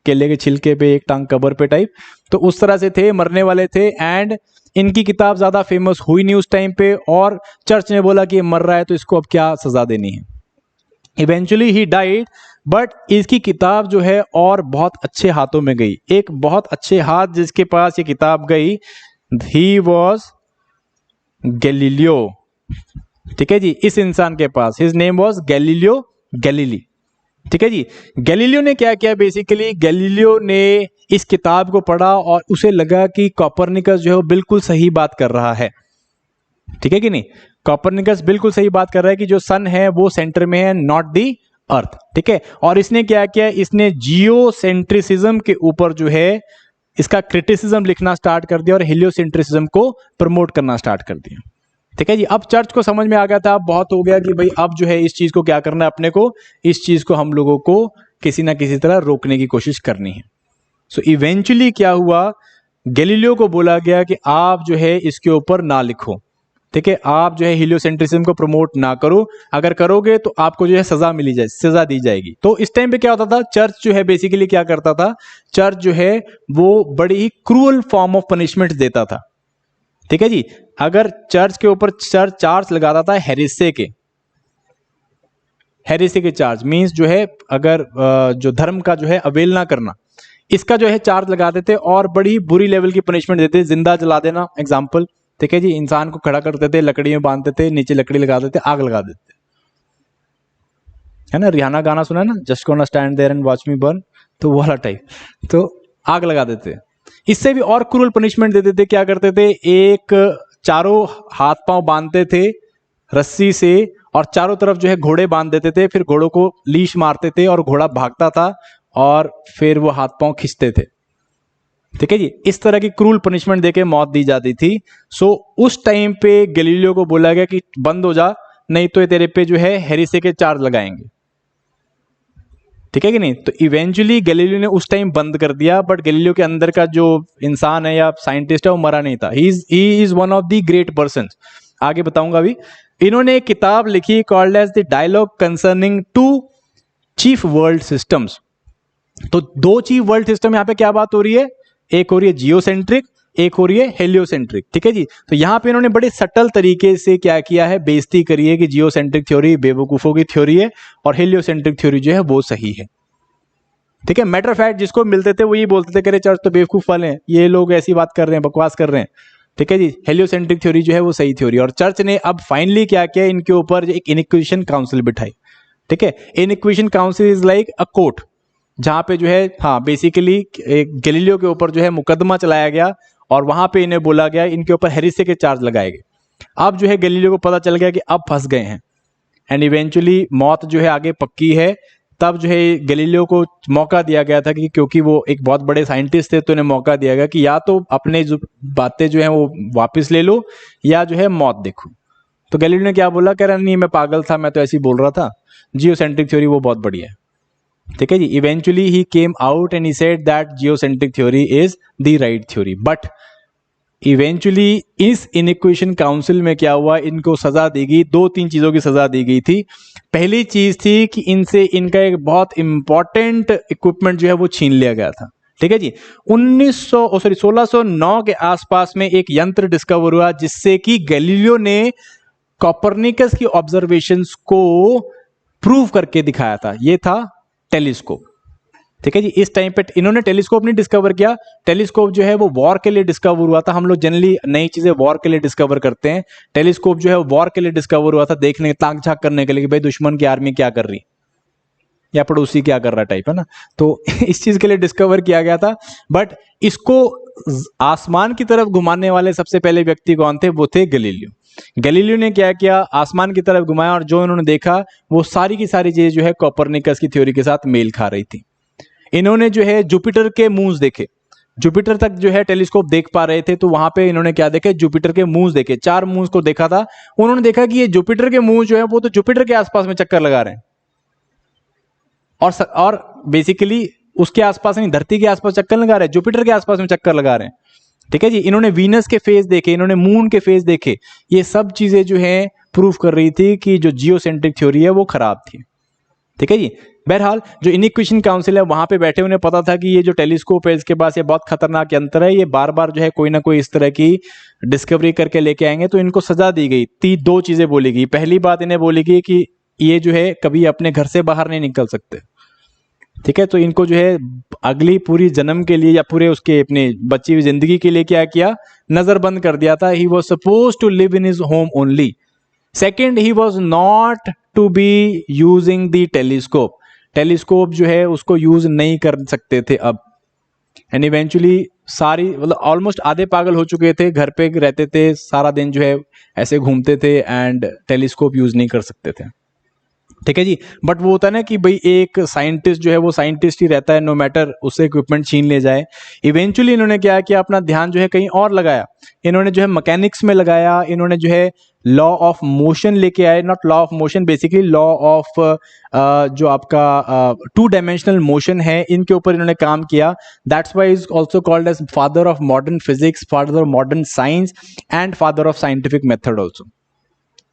केले के छिलके पे, एक टांग कबर पे टाइप, तो उस तरह से थे, मरने वाले थे। एंड इनकी किताब ज्यादा फेमस हुई नहीं उस टाइम पे, और चर्च ने बोला कि ये मर रहा है तो इसको अब क्या सजा देनी है। इवेंचुअली ही डाइड, बट इसकी किताब जो है और बहुत अच्छे हाथों में गई। एक बहुत अच्छे हाथ जिसके पास ये किताब गई, ही वॉज गैलीलियो, ठीक है जी। इस इंसान के पास, his name was Galileo Galilei, ठीक है जी। गैलीलियो ने क्या किया, बेसिकली गैलीलियो ने इस किताब को पढ़ा और उसे लगा कि कॉपरनिकस जो है वो बिल्कुल सही बात कर रहा है, ठीक है कि नहीं। कॉपरनिकस बिल्कुल सही बात कर रहा है कि जो सन है वो सेंटर में है, नॉट दी अर्थ, ठीक है। और इसने क्या किया, इसने जियोसेंट्रिसिज्म के ऊपर जो है इसका क्रिटिसिज्म लिखना स्टार्ट कर दिया और हेलियोसेंट्रिसिज्म को प्रमोट करना स्टार्ट कर दिया, ठीक है जी। अब चर्च को समझ में आ गया था, अब बहुत हो गया कि भाई अब जो है इस चीज को क्या करना है, अपने को इस चीज को हम लोगों को किसी ना किसी तरह रोकने की कोशिश करनी है। सो इवेंचुअली क्या हुआ, गैलीलियो को बोला गया कि आप जो है इसके ऊपर ना लिखो, ठीक है। आप जो है हेलियोसेंट्रिज्म को प्रमोट ना करो, अगर करोगे तो आपको जो है सजा दी जाएगी। तो इस टाइम पे क्या होता था, चर्च जो है बेसिकली क्या करता था, चर्च जो है वो बड़ी ही क्रूअल फॉर्म ऑफ पनिशमेंट देता था, ठीक है जी। अगर चर्च के ऊपर चर्च चार्ज लगाता था हेरेसी के चार्ज मींस जो है अगर जो धर्म का जो है अवेलना करना, इसका जो है चार्ज लगा देते और बड़ी बुरी लेवल की पनिशमेंट देते, जिंदा जला देना एग्जाम्पल, ठीक है जी। इंसान को खड़ा करते थे, लकड़ी में बांधते थे, नीचे लकड़ी लगा देते, आग लगा देते, है ना। रिहाना गाना सुना है ना, just gonna stand there and watch me burn, तो वो वाला टाइप, तो आग लगा देते। इससे भी और क्रूअल पनिशमेंट देते थे, क्या करते थे, एक चारों हाथ पांव बांधते थे रस्सी से और चारों तरफ जो है घोड़े बांध देते थे, फिर घोड़ों को लीश मारते थे और घोड़ा भागता था और फिर वो हाथ पांव खींचते थे, ठीक है जी। इस तरह की क्रूअल पनिशमेंट देके मौत दी जाती थी। सो उस टाइम पे गैलीलियो को बोला गया कि बंद हो जा, नहीं तो ये तेरे पे जो है हेरेसी के चार्ज लगाएंगे, ठीक है कि नहीं। तो इवेंचुअली गैलीलियो ने उस टाइम बंद कर दिया, बट गैलीलियो के अंदर का जो इंसान है या साइंटिस्ट है वो मरा नहीं था। He is one of the great person, आगे बताऊंगा अभी। इन्होंने एक किताब लिखी called as the dialogue concerning two chief world systems. तो दो चीफ वर्ल्ड सिस्टम यहाँ पे क्या बात हो रही है, एक हो रही है जियोसेंट्रिक, एक हो रही है हेलियोसेंट्रिक, ठीक है जी। तो यहाँ पे इन्होंने बड़े सटल तरीके से क्या किया है, बेइज्जती करी है कि जियोसेंट्रिक थ्योरी बेवकूफों की थ्योरी है और हेलियोसेंट्रिक थ्योरी जो है वो सही है, ठीक है। मैटर फैक्ट जिसको मिलते थे वो ये बोलते थे कि चर्च तो बेवकूफ वाले हैं, ये लोग ऐसी बात कर रहे हैं, बकवास कर रहे हैं, ठीक है जी। हेलियोसेंट्रिक थ्योरी जो है वो सही थ्योरी। और चर्च ने अब फाइनली क्या किया, इनके ऊपर एक इनक्विजिशन काउंसिल बिठाई, ठीक है। Inquisition council is like a court, जहां पे जो है हाँ बेसिकली गैलीलियो के ऊपर जो है मुकदमा चलाया गया और वहां पे इन्हें बोला गया इनके ऊपर हेरेसी के चार्ज लगाए गए। अब जो है गैलीलियो को पता चल गया कि अब फंस गए हैं एंड इवेंचुअली मौत जो है आगे पक्की है। तब जो है गैलीलियो को मौका दिया गया था कि क्योंकि वो एक बहुत बड़े साइंटिस्ट थे तो इन्हें मौका दिया गया कि या तो अपने जो बातें जो है वो वापस ले लो या जो है मौत देखो। तो गैलीलियो ने क्या बोला, कह रहा नहीं मैं पागल था, मैं तो ऐसे ही बोल रहा था, जियोसेंट्रिक थ्योरी वो बहुत बढ़िया है, ठीक है जी। Eventually he came out and he said that geocentric theory is the right theory. But eventually इस इनक्विजिशन काउंसिल में क्या हुआ, इनको सजा दी गई, दो तीन चीजों की सजा दी गई थी। पहली चीज थी कि इनसे इनका एक बहुत इंपॉर्टेंट इक्विपमेंट जो है वो छीन लिया गया था, ठीक है जी। 1609 के आसपास में एक यंत्र डिस्कवर हुआ जिससे कि गैलीलियो ने कॉपरनिकस की ऑब्जर्वेशंस को प्रूव करके दिखाया था, ये था टेलीस्कोप, ठीक है जी। इस टाइम पे इन्होंने टेलीस्कोप नहीं डिस्कवर किया, टेलीस्कोप जो है वो वॉर के लिए डिस्कवर हुआ था। हम लोग जनरली नई चीजें वॉर के लिए डिस्कवर करते हैं, टेलीस्कोप जो है वॉर के लिए डिस्कवर हुआ था, देखने ताक झाक करने के लिए कि भाई दुश्मन की आर्मी क्या कर रही, या पड़ोसी क्या कर रहा टाइप, है ना। तो इस चीज के लिए डिस्कवर किया गया था। बट इसको आसमान की तरफ घुमाने वाले सबसे पहले व्यक्ति कौन थे? वो थे गैलीलियो। गैलीलियो ने क्या किया, आसमान की तरफ घुमाया और जो इन्होंने देखा वो सारी की सारी चीजें जो है कोपरनिकस की थ्योरी के साथ मेल खा रही थी। इन्होंने जो है जुपिटर के मून्स देखे, जुपिटर तक जो है टेलीस्कोप देख पा रहे थे, तो वहां पे इन्होंने क्या देखे, जुपिटर के मून्स देखे, 4 मून्स को देखा था। उन्होंने देखा कि ये जुपिटर के मून्स जो है वो तो जुपिटर के आसपास में चक्कर लगा रहे हैं और बेसिकली उसके आसपास नहीं, धरती के आसपास चक्कर लगा रहे हैं, जुपिटर के आसपास में चक्कर लगा रहे हैं। ठीक है जी। इन्होंने वीनस के फेज देखे, इन्होंने मून के फेज देखे। ये सब चीजें जो है प्रूफ कर रही थी कि जो जियोसेंट्रिक थ्योरी है वो खराब थी। ठीक है जी। बहरहाल जो इनिक्वेशन काउंसिल है वहां पे बैठे, उन्हें पता था कि ये जो टेलीस्कोप है इसके पास ये बहुत खतरनाक यंत्र है, ये बार बार जो है कोई ना कोई इस तरह की डिस्कवरी करके लेके आएंगे। तो इनको सजा दी गई। 2 चीजें बोली गई। पहली बात इन्हें बोली गई कि ये जो है कभी अपने घर से बाहर नहीं निकल सकते। ठीक है। तो इनको जो है अगली पूरी जन्म के लिए या पूरे उसके अपने बची हुई जिंदगी के लिए क्या किया, नजरबंद कर दिया था। He was suppose to live in his home only. Second, he was not to be using the telescope. Telescope जो है उसको यूज नहीं कर सकते थे अब। एंड इवेंचुअली सारी मतलब ऑलमोस्ट आधे पागल हो चुके थे, घर पे रहते थे, सारा दिन जो है ऐसे घूमते थे एंड टेलीस्कोप यूज नहीं कर सकते थे। ठीक है जी। बट वो होता है ना कि भाई एक साइंटिस्ट जो है वो साइंटिस्ट ही रहता है, नो मैटर उससे इक्विपमेंट छीन ले जाए। इवेंचुअली इन्होंने क्या किया, अपना ध्यान जो है कहीं और लगाया। इन्होंने जो है मैकेनिक्स में लगाया। इन्होंने जो है लॉ ऑफ मोशन लेके आए, not law of motion, basically law of जो आपका 2 डायमेंशनल मोशन है, इनके ऊपर इन्होंने काम किया। That's why is also called as father of modern physics, father of modern science and father of scientific method also.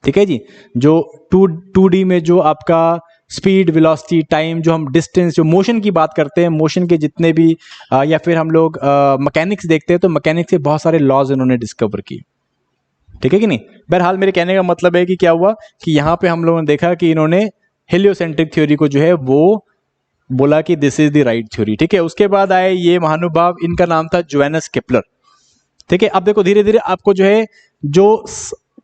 ठीक है जी। जो 2D में जो आपका स्पीड, वेलोसिटी, टाइम, जो हम डिस्टेंस, जो मोशन की बात करते हैं, मोशन के जितने भी या फिर हम लोग मैकेनिक्स देखते हैं, तो मैकेनिक्स के बहुत सारे लॉज इन्होंने डिस्कवर किए। ठीक है कि नहीं। बहरहाल मेरे कहने का मतलब है कि क्या हुआ कि यहाँ पे हम लोगों ने देखा कि इन्होंने हेलियोसेंट्रिक थ्योरी को जो है वो बोला कि this is the right theory. ठीक है। उसके बाद आए ये महानुभाव, इनका नाम था जोहानस केपलर। ठीक है। अब देखो धीरे धीरे आपको जो है जो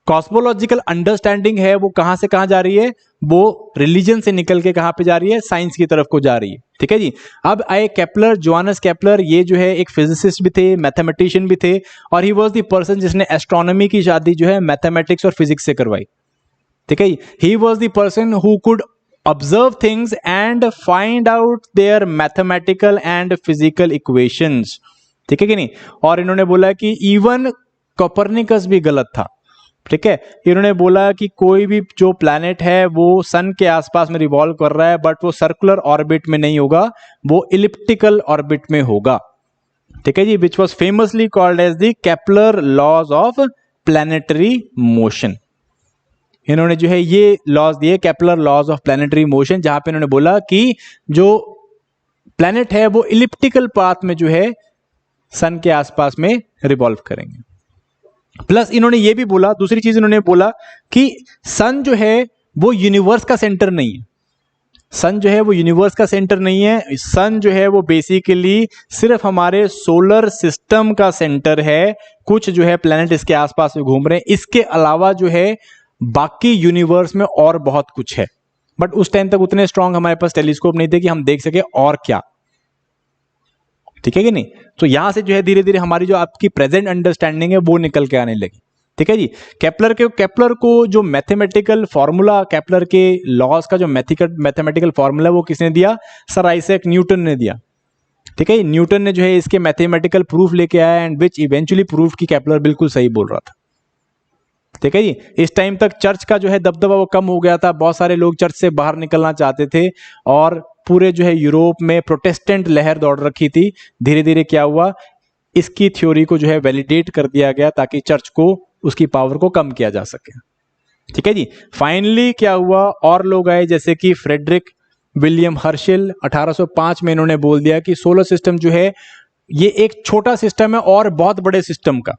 कॉस्मोलॉजिकल अंडरस्टैंडिंग है वो कहां से कहां जा रही है, वो रिलीजन से निकल के कहां पे जा रही है, साइंस की तरफ को जा रही है। ठीक है जी। अब आए केपलर, जोहानस केपलर। ये जो है एक फिजिसिस्ट भी थे, मैथमेटिशियन भी थे, और ही वाज द पर्सन जिसने एस्ट्रोनॉमी की शादी जो है मैथमेटिक्स और फिजिक्स से करवाई। ठीक है। He was the person who could observe things and find out their mathematical and physical equations. ठीक है कि नहीं। और इन्होंने बोला कि इवन कोपरनिकस भी गलत था। ठीक है। इन्होंने बोला कि कोई भी जो प्लैनेट है वो सन के आसपास में रिवॉल्व कर रहा है, बट वो सर्कुलर ऑर्बिट में नहीं होगा, वो इलिप्टिकल ऑर्बिट में होगा। ठीक है जी। Which was famously called as the Kepler laws of planetary motion. इन्होंने जो है ये लॉज दिए, Kepler laws of planetary motion, जहां पे इन्होंने बोला कि जो प्लैनेट है वो इलिप्टिकल पाथ में जो है सन के आसपास में रिवॉल्व करेंगे। प्लस इन्होंने ये भी बोला, दूसरी चीज इन्होंने बोला कि सन जो है वो यूनिवर्स का सेंटर नहीं है। सन जो है वो यूनिवर्स का सेंटर नहीं है। सन जो है वो बेसिकली सिर्फ हमारे सोलर सिस्टम का सेंटर है। कुछ जो है प्लैनेट इसके आसपास में घूम रहे हैं, इसके अलावा जो है बाकी यूनिवर्स में और बहुत कुछ है। बट उस टाइम तक उतने स्ट्रांग हमारे पास टेलीस्कोप नहीं थे कि हम देख सके और क्या। ठीक है कि नहीं। तो यहां से जो है धीरे धीरे हमारी जो आपकी प्रेजेंट अंडरस्टैंडिंग है वो निकल के आने लगी। ठीक है जी। केपलर को जो मैथमेटिकल फॉर्मूला, केपलर के लॉज का जो मैथमेटिकल फॉर्मूला वो किसने दिया, सर आइजैक न्यूटन ने दिया। ठीक है। न्यूटन ने जो है इसके मैथमेटिकल प्रूफ लेके आया एंड विच इवेंचुअली प्रूफ कि केपलर बिल्कुल सही बोल रहा था। ठीक है जी। इस टाइम तक चर्च का जो है दबदबा वो कम हो गया था, बहुत सारे लोग चर्च से बाहर निकलना चाहते थे और पूरे जो है यूरोप में प्रोटेस्टेंट लहर दौड़ रखी थी। धीरे धीरे क्या हुआ, इसकी थ्योरी को जो है वैलिडेट कर दिया गया ताकि चर्च को उसकी पावर को कम किया जा सके। ठीक है जी। फाइनली क्या हुआ, और लोग आए जैसे कि फ्रेडरिक विलियम हर्शेल। 1805 में इन्होंने बोल दिया कि सोलर सिस्टम जो है ये एक छोटा सिस्टम है और बहुत बड़े सिस्टम का।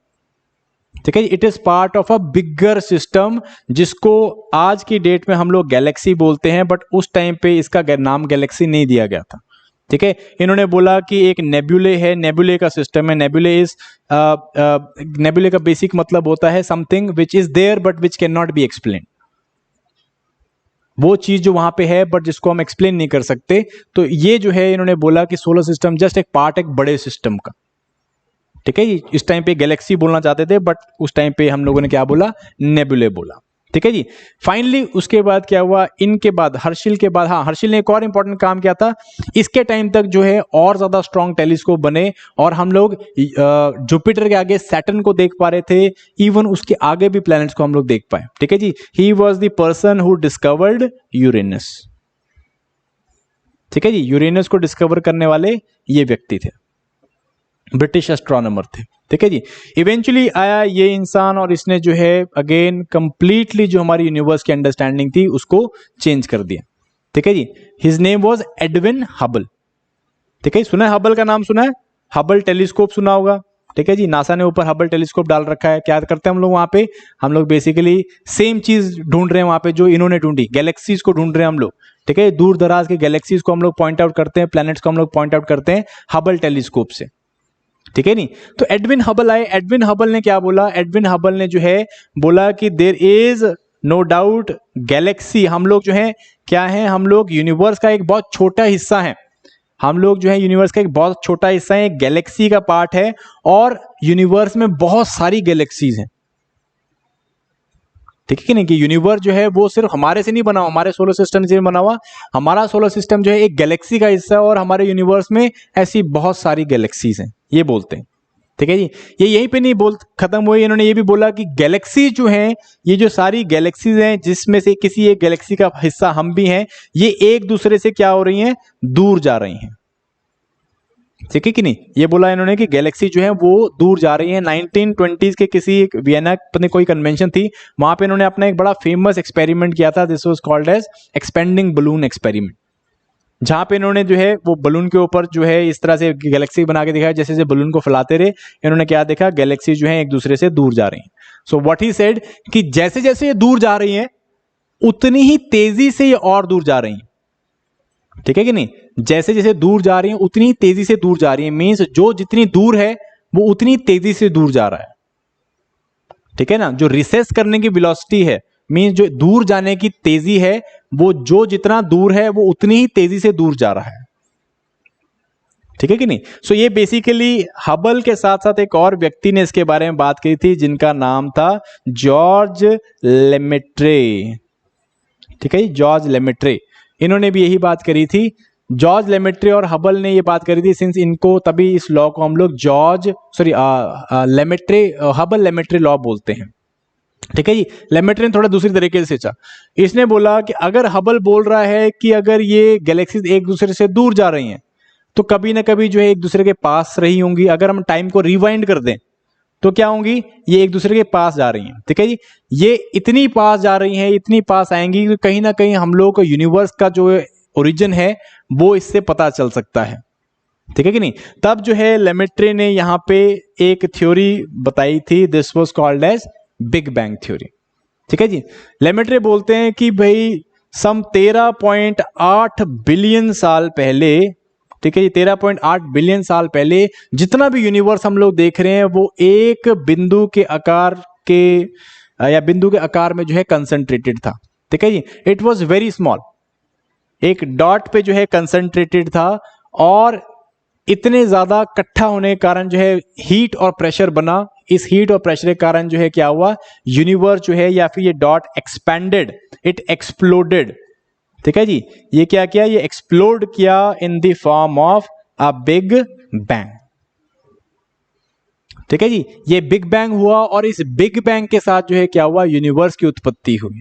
ठीक है। It is part of a bigger system, जिसको आज की डेट में हम लोग गैलेक्सी बोलते हैं, बट उस टाइम पे इसका नाम गैलेक्सी नहीं दिया गया था। ठीक है। इन्होंने बोला कि एक नेबुले है, नेबुले का सिस्टम है। नेबुले का बेसिक मतलब होता है something which is there but which can not be explain. वो चीज जो वहां पे है बट जिसको हम एक्सप्लेन नहीं कर सकते। तो ये जो है इन्होंने बोला कि सोलर सिस्टम जस्ट एक पार्ट एक बड़े सिस्टम का, ठीक है जी। इस टाइम पे गैलेक्सी बोलना चाहते थे बट उस टाइम पे हम लोगों ने क्या बोला, नेबुले बोला, ठीक है जी। फाइनली उसके बाद क्या हुआ, इनके बाद हर्शिल के बाद, हाँ हर्शिल ने एक और इंपॉर्टेंट काम किया था। इसके टाइम तक जो है और ज्यादा स्ट्रॉन्ग टेलीस्कोप बने और हम लोग जुपिटर के आगे सैटर्न को देख पा रहे थे, इवन उसके आगे भी प्लैनेट्स को हम लोग देख पाए, ठीक है जी। He was the person who discovered Uranus, ठीक है जी। यूरेनस को डिस्कवर करने वाले ये व्यक्ति थे, ब्रिटिश एस्ट्रोनॉमर थे, ठीक है जी। इवेंचुअली आया ये इंसान और इसने जो है अगेन कंप्लीटली जो हमारी यूनिवर्स की अंडरस्टैंडिंग थी उसको चेंज कर दिया, ठीक है जी। His name was Edwin Hubble, ठीक है। सुना है हबल का नाम, सुना है हबल टेलीस्कोप सुना होगा, ठीक है जी। नासा ने ऊपर हबल टेलीस्कोप डाल रखा है। क्या करते हैं हम लोग वहां पे, हम लोग बेसिकली सेम चीज ढूंढ रहे हैं वहां पे जो इन्होंने ढूंढी, गैलेक्सीज को ढूंढ रहे हैं हम लोग, ठीक है। दूर दराज के गैलेक्सीज को हम लोग पॉइंट आउट करते हैं, प्लैनेट्स को हम लोग पॉइंट आउट करते हैं हबल टेलीस्कोप से, ठीक है नहीं। तो एडविन हबल आए, एडविन हबल ने क्या बोला, एडविन हबल ने जो है बोला कि there is no doubt galaxy, हम लोग जो है क्या है, हम लोग यूनिवर्स का एक बहुत छोटा हिस्सा है, हम लोग जो है यूनिवर्स का एक बहुत छोटा हिस्सा है, एक गैलेक्सी का पार्ट है और यूनिवर्स में बहुत सारी गैलेक्सीज हैं, ठीक है कि नहीं। कि यूनिवर्स जो है वो सिर्फ हमारे से नहीं बना हुआ, हमारे सोलर सिस्टम से बना हुआ, हमारा सोलर सिस्टम जो है एक गैलेक्सी का हिस्सा है और हमारे यूनिवर्स में ऐसी बहुत सारी गैलेक्सीज हैं, ये बोलते हैं, ठीक है जी। ये यहीं पे नहीं बोल खत्म हुए, इन्होंने ये भी बोला कि गैलेक्सी जो हैं, ये जो सारी गैलेक्सीज हैं जिसमें से किसी एक गैलेक्सी का हिस्सा हम भी हैं, ये एक दूसरे से क्या हो रही हैं, दूर जा रही हैं, ठीक है कि नहीं। ये बोला इन्होंने कि गैलेक्सी जो है वो दूर जा रही है। 1920s के किसी वियना पता कोई कन्वेंशन थी, वहां पे इन्होंने अपना एक बड़ा फेमस एक्सपेरिमेंट किया था, this was called as expanding balloon experiment, जहां पे इन्होंने जो है वो बलून के ऊपर जो है इस तरह से गैलेक्सी बना के दिखाया, जैसे जैसे बलून को फैलाते रहे इन्होंने क्या देखा, गैलेक्सी जो है एक दूसरे से दूर जा रही है। सो व्हाट ही सेड कि जैसे जैसे ये दूर जा रही है उतनी ही तेजी से ये और दूर जा रही है, ठीक है कि नहीं। जैसे जैसे दूर जा रही है उतनी ही तेजी से दूर जा रही है, मींस जो जितनी दूर है वो उतनी तेजी से दूर जा रहा है, ठीक है ना। जो रिसेस करने की वेलोसिटी है, मींस जो दूर जाने की तेजी है, वो जो जितना दूर है वो उतनी ही तेजी से दूर जा रहा है, ठीक है कि नहीं। सो ये बेसिकली हबल के साथ साथ एक और व्यक्ति ने इसके बारे में बात की थी जिनका नाम था जॉर्ज लेमेट्रे, ठीक है जी, जॉर्ज लेमेट्रे। इन्होंने भी यही बात करी थी, जॉर्ज लेमेट्रे और हबल ने ये बात करी थी, सिंस इनको तभी इस लॉ को हम लोग लेमेट्रे हबल लेमेट्रे लॉ बोलते हैं, ठीक है जी। लेमेट्रे ने थोड़ा दूसरी तरीके से सोचा, इसने बोला कि अगर हबल बोल रहा है कि अगर ये गैलेक्सीज एक दूसरे से दूर जा रही हैं तो कभी ना कभी जो है एक दूसरे के पास रही होंगी, अगर हम टाइम को रिवाइंड कर दें तो क्या होंगी, ये एक दूसरे के पास जा रही हैं, ठीक है जी। ये इतनी पास जा रही हैं, इतनी पास आएंगी कि कहीं ना कहीं हम लोग को यूनिवर्स का जो ओरिजिन है वो इससे पता चल सकता है, ठीक है कि नहीं। तब जो है लेमेट्रे ने यहाँ पे एक थ्योरी बताई थी, this was called as big bang theory, ठीक है जी। लेमेट्रे बोलते हैं कि भाई सम 13.8 बिलियन साल पहले, ठीक है जी, 13.8 बिलियन साल पहले जितना भी यूनिवर्स हम लोग देख रहे हैं वो एक बिंदु के आकार के या बिंदु के आकार में जो है कंसंट्रेटेड था, ठीक है जी। इट वाज वेरी स्मॉल, एक डॉट पे जो है कंसंट्रेटेड था और इतने ज्यादा इकट्ठा होने के कारण जो है हीट और प्रेशर बना, इस हीट और प्रेशर के कारण जो है क्या हुआ, यूनिवर्स जो है या फिर ये डॉट एक्सपैंडेड, इट एक्सप्लोडेड, ठीक है जी। ये क्या किया, ये एक्सप्लोड किया in the form of a big bang, ठीक है जी। ये बिग बैंग हुआ और इस बिग बैंग के साथ जो है क्या हुआ, यूनिवर्स की उत्पत्ति हुई,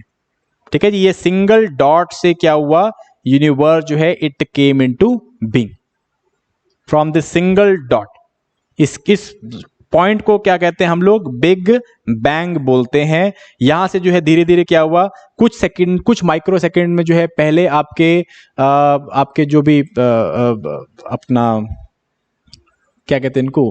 ठीक है जी। ये सिंगल डॉट से क्या हुआ, यूनिवर्स जो है it came into being from the single dot. इस पॉइंट को क्या कहते हैं हम लोग, बिग बैंग बोलते हैं। यहां से जो है धीरे धीरे क्या हुआ, कुछ सेकंड, कुछ माइक्रो सेकंड में जो है पहले आपके जो भी अपना क्या कहते हैं इनको,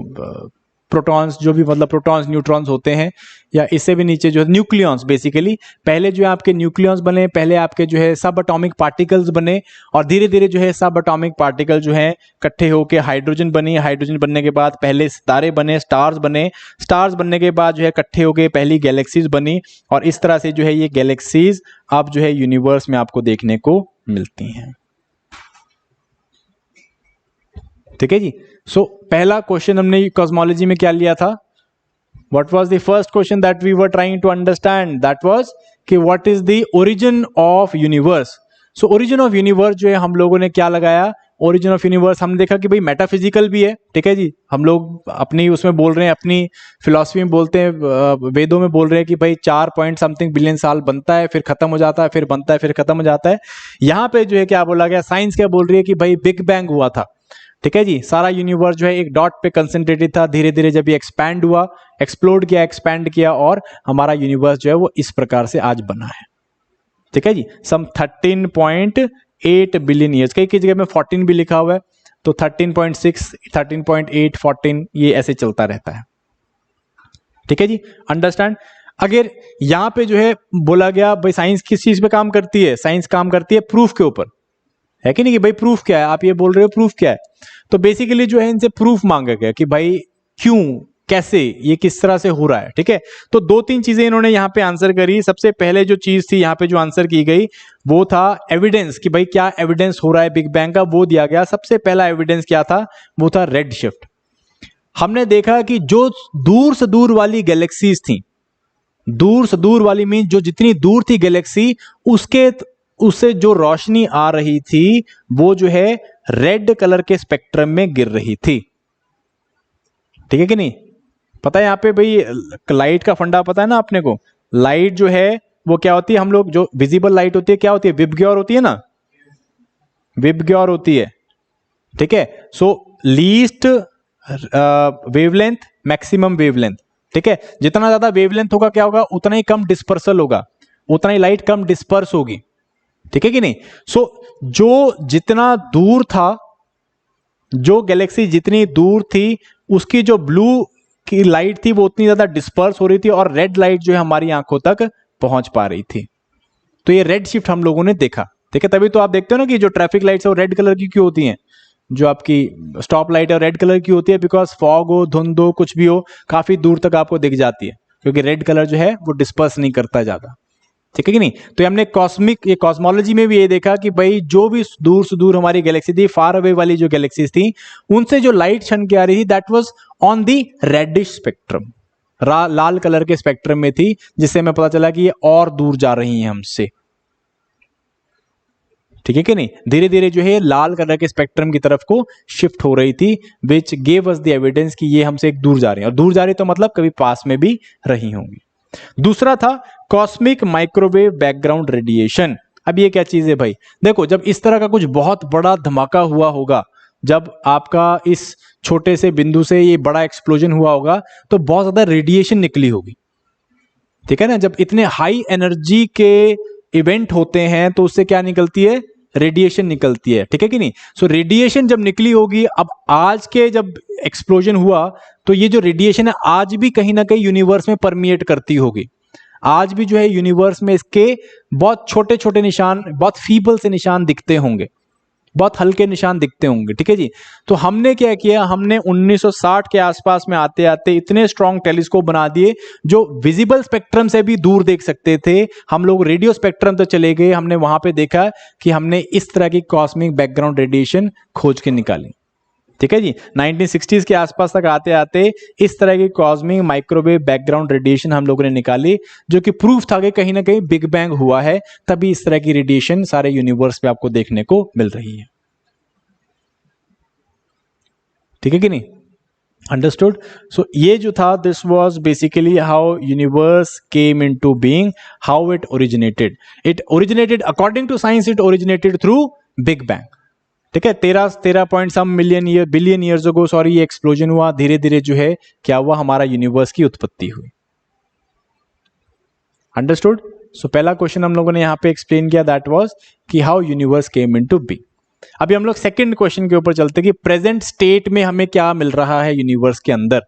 प्रोटॉन्स, जो भी मतलब प्रोटॉन्स न्यूट्रॉन्स होते हैं, या इससे भी नीचे जो है न्यूक्लियॉन्स, बेसिकली पहले जो है आपके न्यूक्लियॉन्स बने, पहले आपके जो है सब एटॉमिक पार्टिकल्स बने, और धीरे धीरे जो है सब एटॉमिक पार्टिकल जो है इकट्ठे होकर हाइड्रोजन बनी, हाइड्रोजन बनने के बाद पहले सितारे बने, स्टार्स बने, स्टार्स बनने के बाद जो है इकट्ठे होकर पहली गैलेक्सीज बनी, और इस तरह से जो है ये गैलेक्सीज अब जो है यूनिवर्स में आपको देखने को मिलती हैं। ठीक है जी। सो पहला क्वेश्चन हमने कॉस्मोलॉजी में क्या लिया था? What was the first question that we were trying to understand? That was कि what is the origin of universe? So origin of universe जो है हम लोगों ने क्या लगाया? origin of universe हमने देखा कि भाई मेटाफिजिकल भी है, ठीक है जी। हम लोग अपनी उसमें बोल रहे हैं, अपनी फिलॉसफी में बोलते हैं, वेदों में बोल रहे हैं कि भाई 4 पॉइंट समथिंग बिलियन साल बनता है, फिर खत्म हो जाता है, फिर बनता है, फिर खत्म हो जाता है। यहाँ पे जो है क्या बोला गया, साइंस क्या बोल रही है कि भाई बिग बैंग हुआ था, ठीक है जी। सारा यूनिवर्स जो है एक डॉट पे कंसंट्रेटेड था, धीरे धीरे जब ये एक्सपैंड हुआ, एक्सप्लोड किया, एक्सपैंड किया, और हमारा यूनिवर्स जो है वो इस प्रकार से आज बना है, ठीक है जी। सम 13.8 बिलियन ईयर्स, कई जगह में 14 भी लिखा हुआ है, तो 13.6, 13.8, 14 ये ऐसे चलता रहता है, ठीक है जी। अंडरस्टैंड। अगर यहां पे जो है बोला गया भाई साइंस किस चीज पे काम करती है, साइंस काम करती है प्रूफ के ऊपर, है कि नहीं, कि भाई प्रूफ क्या है, आप ये बोल रहे हो प्रूफ क्या है, तो बेसिकली जो है इनसे प्रूफ मांगा गया कि भाई क्यों, कैसे, ये किस तरह से हो रहा है, ठीक है। तो 2-3 चीजें इन्होंने यहाँ पे आंसर करी। सबसे पहले जो चीज थी यहाँ पे जो आंसर की गई वो था एविडेंस, कि भाई क्या एविडेंस हो रहा है बिग बैंग का, वो दिया गया। सबसे पहला एविडेंस क्या था, वो था रेड शिफ्ट। हमने देखा कि जो दूर से दूर वाली गैलेक्सीज थी, दूर से दूर वाली मीन जो जितनी दूर थी गैलेक्सी, उससे जो रोशनी आ रही थी वो जो है रेड कलर के स्पेक्ट्रम में गिर रही थी, ठीक है कि नहीं। पता है यहाँ पे भाई लाइट का फंडा पता है ना अपने को। लाइट जो है वो क्या होती है, हम लोग जो विजिबल लाइट होती है क्या होती है, विबग्योर होती है ना, विबग्योर होती है, ठीक है। सो लीस्ट वेवलेंथ, मैक्सिमम वेवलेंथ, ठीक है। जितना ज्यादा वेवलेंथ होगा क्या होगा, उतना ही कम डिस्पर्सल होगा, उतना ही लाइट कम डिस्पर्स होगी, ठीक है कि नहीं। सो जो जितना दूर था, जो गैलेक्सी जितनी दूर थी, उसकी जो ब्लू की लाइट थी वो उतनी ज्यादा डिस्पर्स हो रही थी, और रेड लाइट जो है हमारी आंखों तक पहुंच पा रही थी। तो ये रेड शिफ्ट हम लोगों ने देखा, ठीक है। तभी तो आप देखते हो ना कि जो ट्रैफिक लाइट्स है वो रेड कलर की क्यों होती हैं, जो आपकी स्टॉप लाइट है रेड कलर की होती है, बिकॉज फॉग हो, धुंध हो, कुछ भी हो, काफी दूर तक आपको दिख जाती है, क्योंकि रेड कलर जो है वो डिस्पर्स नहीं करता ज्यादा, ठीक है कि नहीं। तो हमने ये कॉस्मोलॉजी में भी ये देखा कि भाई जो भी दूर से दूर हमारी गैलेक्सी थी, फार अवे वाली जो गैलेक्सीज थी, उनसे जो लाइट छन के आ रही थी that was on the reddish spectrum, लाल कलर के स्पेक्ट्रम में थी, जिससे हमें पता चला कि ये और दूर जा रही हैं हमसे, ठीक है कि नहीं। धीरे धीरे जो है लाल कलर के स्पेक्ट्रम की तरफ को शिफ्ट हो रही थी, which gave us the evidence कि ये हमसे एक दूर जा रही है, और दूर जा रही तो मतलब कभी पास में भी रही होंगी। दूसरा था कॉस्मिक माइक्रोवेव बैकग्राउंड रेडिएशन। अब ये क्या चीज है भाई, देखो जब इस तरह का कुछ बहुत बड़ा धमाका हुआ होगा, जब आपका इस छोटे से बिंदु से ये बड़ा एक्सप्लोजन हुआ होगा, तो बहुत ज्यादा रेडिएशन निकली होगी, ठीक है ना। जब इतने हाई एनर्जी के इवेंट होते हैं तो उससे क्या निकलती है, रेडिएशन निकलती है, ठीक है कि नहीं। सो रेडिएशन जब निकली होगी, अब आज के जब एक्सप्लोजन हुआ तो ये जो रेडिएशन है आज भी कहीं ना कहीं यूनिवर्स में परमिएट करती होगी। आज भी जो है यूनिवर्स में इसके बहुत छोटे छोटे निशान, बहुत फीबल से निशान दिखते होंगे, बहुत हल्के निशान दिखते होंगे, ठीक है जी। तो हमने क्या किया, हमने 1960 के आसपास में आते आते इतने स्ट्रॉन्ग टेलीस्कोप बना दिए जो विजिबल स्पेक्ट्रम से भी दूर देख सकते थे। हम लोग रेडियो स्पेक्ट्रम तक चले गए, हमने वहां पे देखा कि हमने इस तरह की कॉस्मिक बैकग्राउंड रेडिएशन खोज के निकाली, ठीक है जी। 1960s के आसपास तक आते आते इस तरह की कॉस्मिक माइक्रोवेव बैकग्राउंड रेडिएशन हम लोगों ने निकाली, जो कि प्रूफ था कि कहीं ना कहीं बिग बैंग हुआ है, तभी इस तरह की रेडिएशन सारे यूनिवर्स पे आपको देखने को मिल रही है, ठीक है कि नहीं। अंडरस्टूड। सो ये जो था, this was basically how universe came into being, how it originated according to science, it originated through big bang, ठीक है। 13 point some billion years ago sorry ये एक्सप्लोजन हुआ, धीरे धीरे जो है क्या हुआ, हमारा यूनिवर्स की उत्पत्ति हुई। अंडरस्टूड। सो पहला क्वेश्चन हम लोगों ने यहां पे एक्सप्लेन किया, दैट वाज कि how universe came into being. अभी हम लोग सेकंड क्वेश्चन के ऊपर चलते कि प्रेजेंट स्टेट में हमें क्या मिल रहा है यूनिवर्स के अंदर,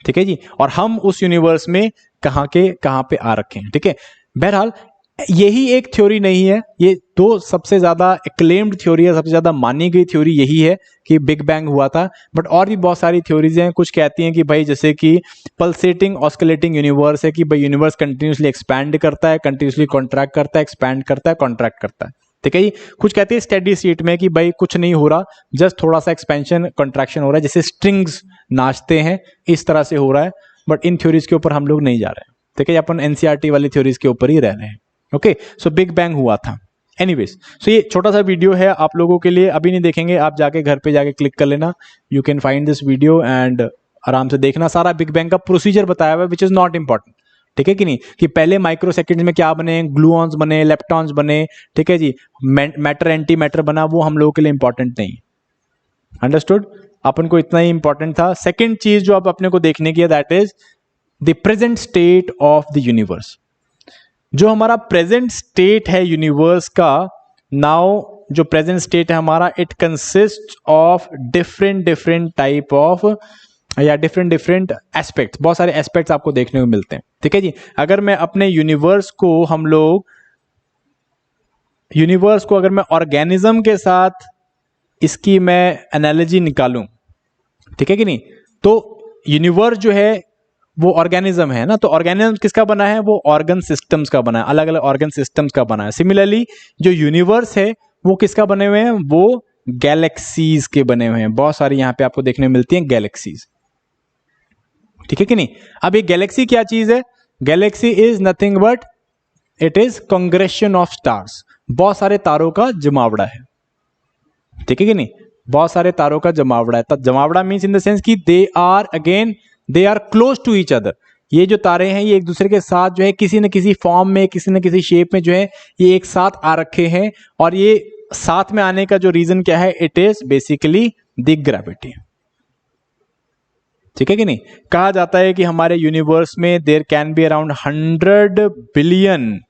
ठीक है जी, और हम उस यूनिवर्स में कहाँ पे आ रखे हैं। ठीक है, बहरहाल यही एक थ्योरी नहीं है, ये दो सबसे ज्यादा एक्लेम्ड थ्योरी है, सबसे ज्यादा मानी गई थ्योरी यही है कि बिग बैंग हुआ था। बट और भी बहुत सारी थ्योरीज हैं, कुछ कहती हैं कि भाई जैसे कि पल्सेटिंग ऑस्किलेटिंग यूनिवर्स है, कि भाई यूनिवर्स कंटिन्यूसली एक्सपैंड करता है, कंटिन्यूसली कॉन्ट्रैक्ट करता है, एक्सपैंड करता है, कॉन्ट्रैक्ट करता है। ठीक है जी, कुछ कहते हैं स्टेडी स्टेट में कि भाई कुछ नहीं हो रहा, जस्ट थोड़ा सा एक्सपेंशन कॉन्ट्रैक्शन हो रहा है, जैसे स्ट्रिंग्स नाचते हैं इस तरह से हो रहा है। बट इन थ्योरीज के ऊपर हम लोग नहीं जा रहे हैं। ठीक है, अपन एनसीईआरटी वाली थ्योरीज के ऊपर ही रह रहे हैं। ओके, सो बिग बैंग हुआ था। एनीवेज, सो ये छोटा सा वीडियो है आप लोगों के लिए, अभी नहीं देखेंगे, आप जाके घर पे जाके क्लिक कर लेना, you can find this video and आराम से देखना। सारा बिग बैंग का प्रोसीजर बताया हुआ है, विच इज नॉट इंपॉर्टेंट। ठीक है कि नहीं, कि पहले माइक्रो सेकंड में क्या बने, ग्लूऑन्स बने, लेप्टॉन्स बने, ठीक है जी, मैटर एंटी मैटर बना, वो हम लोगों के लिए इंपॉर्टेंट नहीं। अंडरस्टूड, अपन को इतना ही इंपॉर्टेंट था। सेकेंड चीज जो अब अपने को देखने की है, that is the present state of the universe. जो हमारा प्रेजेंट स्टेट है यूनिवर्स का, नाउ जो प्रेजेंट स्टेट है हमारा, it consist of different type of या डिफरेंट एस्पेक्ट्स, बहुत सारे एस्पेक्ट्स आपको देखने को मिलते हैं। ठीक है जी, अगर मैं अपने यूनिवर्स को अगर मैं ऑर्गेनिज्म के साथ इसकी मैं एनालॉजी निकालूं, ठीक है कि नहीं, तो यूनिवर्स जो है वो ऑर्गेनिज्म है ना, तो ऑर्गेनिज्म किसका बना है, वो ऑर्गन सिस्टम्स का बना है, अलग अलग ऑर्गन सिस्टम्स का बना है। सिमिलरली जो यूनिवर्स है वो किसका बने हुए हैं, वो गैलेक्सीज के बने हुए हैं। बहुत सारी यहां पे आपको देखने में मिलती हैं गैलेक्सीज। ठीक है कि नहीं। अब ये गैलेक्सी क्या चीज है, galaxy is nothing but it is congregation of stars, बहुत सारे तारों का जमावड़ा है। ठीक है कि नहीं, बहुत सारे तारों का जमावड़ा है। तब जमावड़ा मीन्स इन द सेंस कि they are close to each other. ये जो तारे हैं ये एक दूसरे के साथ जो है किसी न किसी फॉर्म में, किसी न किसी शेप में जो है ये एक साथ आ रखे हैं। और ये साथ में आने का जो रीजन क्या है, it is basically the gravity. ठीक है कि नहीं, कहा जाता है कि हमारे यूनिवर्स में there can be around 100 billion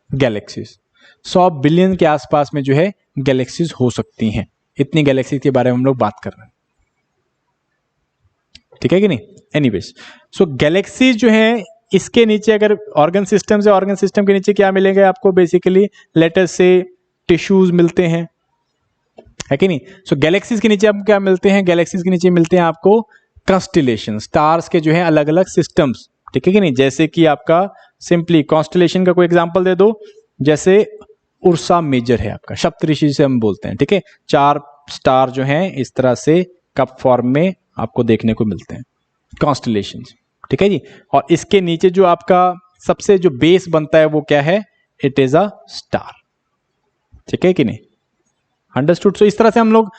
galaxies, 100 billion के आसपास में जो है गैलेक्सीज हो सकती हैं। इतनी गैलेक्सीज के बारे में हम लोग बात कर रहे हैं। ठीक है कि नहीं। एनीवेज, सो गैलेक्सीज जो है, इसके नीचे अगर ऑर्गन सिस्टम से, ऑर्गन सिस्टम के नीचे क्या मिलेंगे आपको, बेसिकली लेट अस से टिश्यूज मिलते हैं, है कि नहीं। सो गैलेक्सीज के नीचे आपको क्या मिलते हैं, गैलेक्सीज के नीचे मिलते हैं आपको कॉन्स्टेलेशन, स्टार्स के जो है अलग अलग सिस्टम्स। ठीक है कि नहीं, जैसे कि आपका सिंपली कॉन्स्टेलेशन का कोई एग्जांपल दे दो, जैसे उर्सा मेजर है आपका, सप्तऋषि से हम बोलते हैं। ठीक है, 4 स्टार जो हैं इस तरह से कप फॉर्म में आपको देखने को मिलते हैं, कॉन्स्टेलेशंस। ठीक है जी, और इसके नीचे जो आपका सबसे जो बेस बनता है वो क्या है, इट इज अ स्टार। ठीक है कि नहीं, अंडरस्टूड। सो इस तरह से हम लोग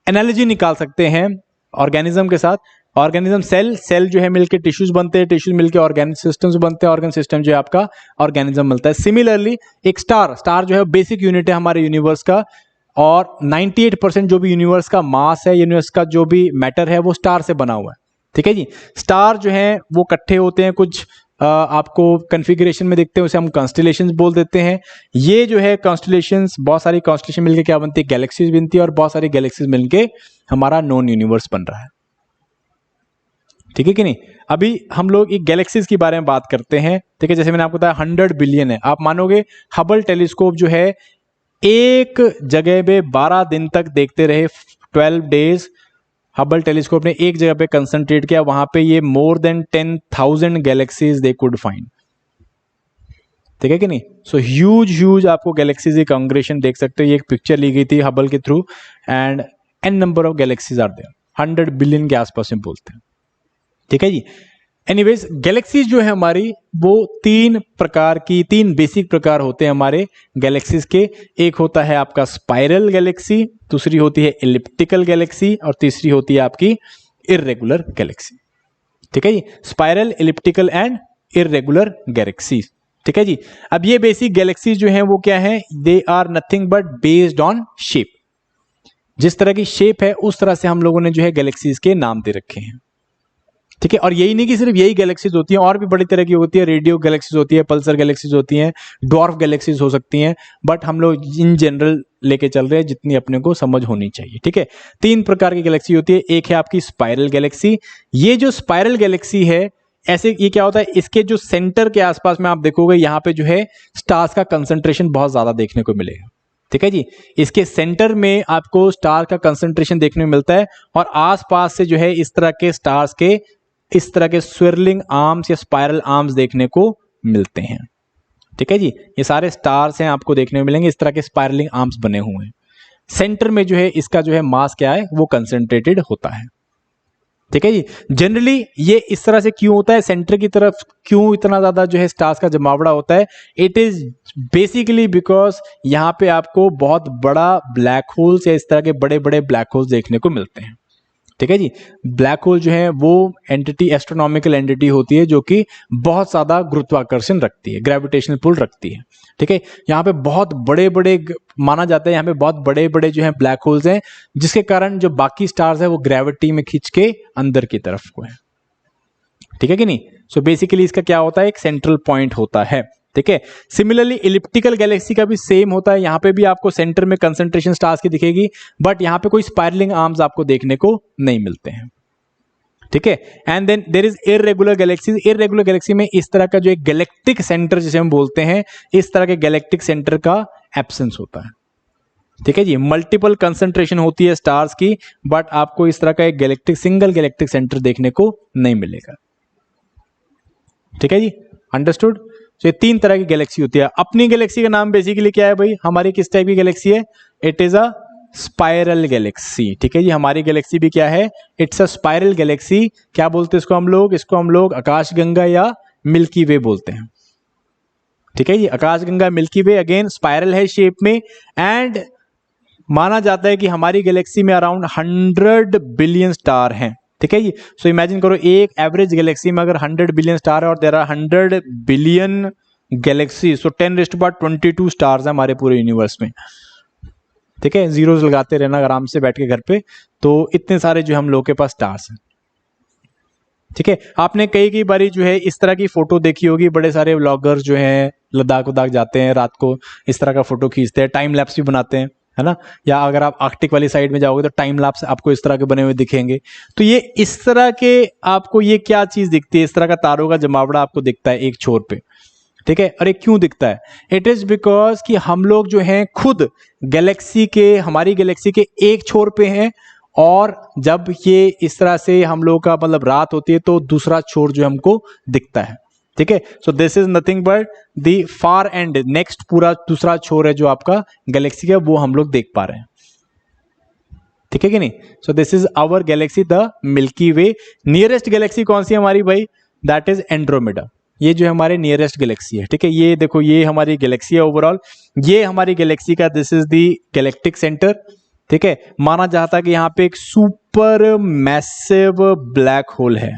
एनालॉजी निकाल सकते हैं ऑर्गेनिज्म के साथ। ऑर्गेनिज्म सेल जो है मिलके टिश्यूज बनते हैं, टिश्यूज मिलके ऑर्गेनिक सिस्टम्स बनते हैं, ऑर्गन सिस्टम जो है आपका ऑर्गेनिज्म मिलता है। सिमिलरली एक स्टार जो है बेसिक यूनिट है हमारे यूनिवर्स का, और 98% जो भी यूनिवर्स का मास है, यूनिवर्स का जो भी मैटर है वो स्टार से बना हुआ है। ठीक है जी, स्टार जो है वो इकट्ठे होते हैं, कुछ आपको कॉन्फ़िगरेशन में देखते हैं, उसे हम कॉन्स्टेलेशंस बोल देते हैं। ये जो है कॉन्स्टेलेशंस, बहुत सारी कॉन्स्टेलेशन मिलके क्या बनती है, गैलेक्सीज बनती है, और बहुत सारी गैलेक्सीज मिलके हमारा नॉन यूनिवर्स बन रहा है। ठीक है कि नहीं। अभी हम लोग एक गैलेक्सीज के बारे में बात करते हैं। ठीक है, जैसे मैंने आपको बताया 100 बिलियन है। आप मानोगे हबल टेलीस्कोप जो है एक जगह पे 12 दिन तक देखते रहे, 12 डेज हबल टेलीस्कोप ने एक जगह पे कंसंट्रेट किया, वहां पे ये more than 10,000 galaxies they could find. ठीक है कि नहीं। सो ह्यूज आपको गैलेक्सीज की कांग्रेशन देख सकते हो। ये एक पिक्चर ली गई थी हबल के थ्रू, and an number of galaxies are there, 100 billion के आसपास में बोलते हैं। ठीक है जी। एनीवेज, गैलेक्सीज जो है हमारी वो 3 बेसिक प्रकार होते हैं हमारे गैलेक्सीज के। एक होता है आपका स्पाइरल गैलेक्सी, दूसरी होती है एलिप्टिकल गैलेक्सी, और तीसरी होती है आपकी इर्रेगुलर गैलेक्सी। ठीक है जी, spiral, elliptical and irregular galaxy. ठीक है जी। अब ये बेसिक गैलेक्सीज जो हैं वो क्या है, they are nothing but based on shape. जिस तरह की शेप है उस तरह से हम लोगों ने जो है गैलेक्सीज के नाम दे रखे हैं। ठीक है। और यही नहीं कि सिर्फ यही गैलेक्सीज होती हैं, और भी बड़ी तरह की होती है, रेडियो गैलेक्सीज होती है, पल्सर गैलेक्सीज होती हैं, ड्वार्फ गैलेक्सीज हो सकती हैं, बट हम लोग इन जनरल लेके चल रहे हैं जितनी अपने को समझ होनी चाहिए। ठीक है, 3 प्रकार की गैलेक्सी होती है। एक है आपकी स्पाइरल गैलेक्सी। ये जो स्पाइरल गैलेक्सी है, ऐसे ये क्या होता है, इसके जो सेंटर के आसपास में आप देखोगे यहाँ पे जो है स्टार्स का कंसंट्रेशन बहुत ज्यादा देखने को मिलेगा। ठीक है जी, इसके सेंटर में आपको स्टार का कंसंट्रेशन देखने को मिलता है, और आसपास से जो है इस तरह के स्टार्स के इस तरह के स्विरलिंग आर्म्स या स्पाइरल आर्म्स देखने को मिलते हैं। ठीक है जी, ये सारे स्टार्स हैं आपको देखने को मिलेंगे, इस तरह के स्पाइरलिंग आर्म्स बने हुए हैं। सेंटर में जो है इसका जो है मास क्या है, वो कंसंट्रेटेड होता है। ठीक है जी, जनरली ये इस तरह से क्यों होता है, सेंटर की तरफ क्यों इतना ज्यादा जो है स्टार्स का जमावड़ा होता है? इट इज बेसिकली बिकॉज यहाँ पे आपको बहुत बड़ा ब्लैक होल्स या इस तरह के बड़े बड़े ब्लैक होल्स देखने को मिलते हैं। ठीक है जी, ब्लैक होल जो है वो एंटिटी, एस्ट्रोनॉमिकल एंटिटी होती है जो कि बहुत ज्यादा गुरुत्वाकर्षण रखती है, ग्रेविटेशनल पुल रखती है। ठीक है, यहाँ पे बहुत बड़े बड़े माना जाता है, यहाँ पे बहुत बड़े बड़े जो है ब्लैक होल्स हैं, जिसके कारण जो बाकी स्टार्स है वो ग्रेविटी में खींच के अंदर की तरफ को है। ठीक है कि नहीं? सो बेसिकली इसका क्या होता है, एक सेंट्रल पॉइंट होता है। ठीक है, सिमिलरली इलिप्टिकल गैलेक्सी का भी सेम होता है। यहाँ पे भी आपको सेंटर में कंसंट्रेशन स्टार्स की दिखेगी, बट यहाँ पे कोई स्पाइरलिंग आर्म्स आपको देखने को नहीं मिलते हैं। ठीक है, and then there is irregular galaxies. Irregular galaxy में इस तरह का जो एक गैलेक्टिक सेंटर जिसे हम बोलते हैं, इस तरह के गैलेक्टिक सेंटर का एब्सेंस होता है। ठीक है जी, मल्टीपल कंसंट्रेशन होती है स्टार्स की, बट आपको इस तरह का एक गैलेक्टिक, सिंगल गैलेक्टिक सेंटर देखने को नहीं मिलेगा। ठीक है जी, अंडरस्टूड? तो ये 3 तरह की गैलेक्सी होती है। अपनी गैलेक्सी का नाम बेसिकली क्या है भाई, हमारी किस टाइप की गैलेक्सी है? It is a spiral Galaxy. ठीक है जी, हमारी गैलेक्सी भी क्या है? It's a spiral Galaxy. क्या बोलते हैं इसको हम लोग? इसको हम लोग आकाशगंगा या मिल्की वे बोलते हैं। ठीक है जी, आकाशगंगा, मिल्की वे, अगेन स्पाइरल है शेप में, एंड माना जाता है कि हमारी गैलेक्सी में अराउंड 100 बिलियन स्टार हैं। ठीक है जी, सो इमेजिन करो एक एवरेज गैलेक्सी में अगर 100 बिलियन स्टार है और there are 100 billion galaxy, so 10⁻22 stars है हमारे पूरे यूनिवर्स में। ठीक है, जीरोस लगाते रहना आराम से बैठ के घर पे, तो इतने सारे जो हम लोग के पास स्टार्स हैं। ठीक है, आपने कई बारी जो है इस तरह की फोटो देखी होगी, बड़े सारे व्लॉगर्स जो हैं लद्दाख उद्दाख जाते हैं, रात को इस तरह का फोटो खींचते हैं, टाइम लैप्स भी बनाते हैं, है ना? या अगर आप आर्कटिक वाली साइड में जाओगे तो टाइम लैप्स आपको इस तरह के बने हुए दिखेंगे। तो ये इस तरह के आपको ये क्या चीज दिखती है? इस तरह का तारों का जमावड़ा आपको दिखता है एक छोर पे। ठीक है, और ये क्यों दिखता है? इट इज बिकॉज कि हम लोग जो हैं खुद गैलेक्सी के, हमारी गैलेक्सी के एक छोर पे हैं, और जब ये इस तरह से हम लोग का मतलब रात होती है तो दूसरा छोर जो हमको दिखता है। ठीक है, सो this is nothing but the far and, next पूरा दूसरा छोर है जो आपका गैलेक्सी का, वो हम लोग देख पा रहे हैं। ठीक है कि नहीं? So this is our galaxy, the milky way. Nearest galaxy कौन सी है हमारी भाई? That is Andromeda. ये जो हमारे नियरेस्ट गैलेक्सी है। ठीक है, ये देखो, ये हमारी गैलेक्सी है ओवरऑल, ये हमारी गैलेक्सी का, this is the galactic centre. ठीक है, माना जाता है कि यहाँ पे एक सुपर मैसिव ब्लैक होल है।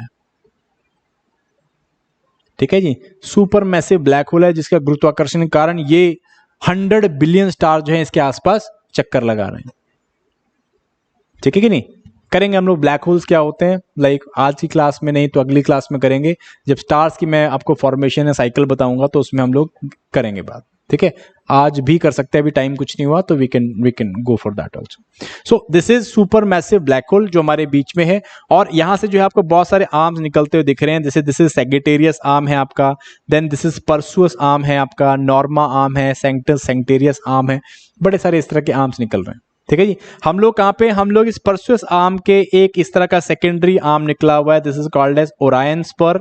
ठीक है जी, सुपर मैसिव ब्लैक होल है जिसका गुरुत्वाकर्षण के कारण ये 100 बिलियन स्टार जो है इसके आसपास चक्कर लगा रहे हैं। ठीक है कि नहीं? करेंगे हम लोग ब्लैक होल्स क्या होते हैं, लाइक आज की क्लास में नहीं तो अगली क्लास में करेंगे, जब स्टार्स की मैं आपको फॉर्मेशन या साइकिल बताऊंगा तो उसमें हम लोग करेंगे बात। ठीक है, आज भी कर सकते हैं, अभी टाइम कुछ नहीं हुआ तो we can go for that also. So this is super massive black hole जो हमारे बीच में है, और यहां से जो है आपको बहुत सारे आर्म्स निकलते हुए दिख रहे हैं। जैसे दिस इज सैगिटेरियस आर्म है आपका, देन दिस इज परसुअस आर्म है आपका, नॉर्मा आर्म है, सेंक्टस सेंक्टेरियस आर्म है, बड़े सारे इस तरह के आर्म्स निकल रहे हैं। ठीक है जी, हम लोग कहाँ पे, हम लोग इस परसुअस आर्म के एक इस तरह का सेकेंडरी आर्म निकला हुआ है, this is called as Orion spur,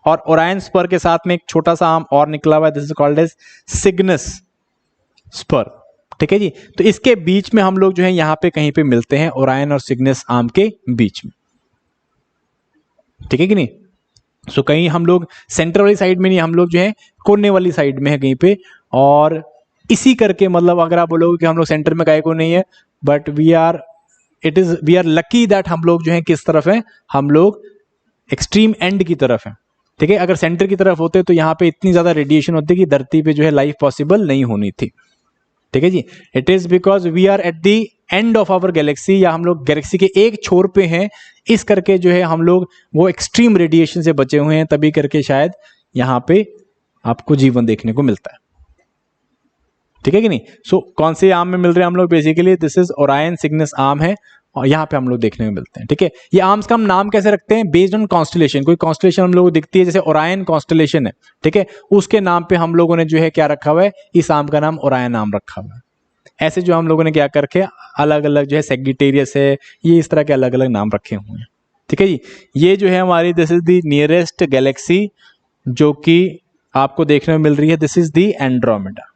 और ओरायन स्पर के साथ में एक छोटा सा आर्म और निकला हुआ है, this is called as Cygnus spur. ठीक है जी, तो इसके बीच में हम लोग जो है यहाँ पे कहीं पे मिलते हैं, ओरायन और सिग्नस आर्म के बीच में। ठीक है कि नहीं? सो कहीं हम लोग सेंटर वाली साइड में नहीं, हम लोग जो है कोने वाली साइड में है कहीं पे, और इसी करके मतलब अगर आप बोलोगे कि हम लोग सेंटर में काहे को नहीं है, but we are lucky that हम लोग जो है किस तरफ है, हम लोग एक्सट्रीम एंड की तरफ है। ठीक है, अगर सेंटर की तरफ होते तो यहाँ पे इतनी ज्यादा रेडिएशन होती कि धरती पे जो है लाइफ पॉसिबल नहीं होनी थी। ठीक है जी, it is because we are at the end of our galaxy, या हम लोग गैलेक्सी के एक छोर पे हैं, इस करके जो है हम लोग वो एक्सट्रीम रेडिएशन से बचे हुए हैं, तभी करके शायद यहाँ पे आपको जीवन देखने को मिलता है। ठीक है कि नहीं? सो कौन से आर्म में मिल रहे हैं हम लोग? Basically this is Orion Cygnus arm है, और यहाँ पे हम लोग देखने को मिलते हैं। ठीक है, ये आर्म्स का हम नाम कैसे रखते हैं? Based on constellation. कोई कॉन्स्टलेशन हम लोग को दिखती है, जैसे ओरायन कॉन्स्टलेशन है, ठीक है, उसके नाम पे हम लोगों ने जो है क्या रखा हुआ है? इस आर्म का नाम ओरायन नाम रखा हुआ है। ऐसे जो हम लोगों ने क्या करके अलग अलग जो है सेगिटेरियस है, ये इस तरह के अलग अलग नाम रखे हुए हैं। ठीक है जी, ये जो है हमारी this is the nearest Galaxy जो कि आपको देखने में मिल रही है, this is the Andromeda.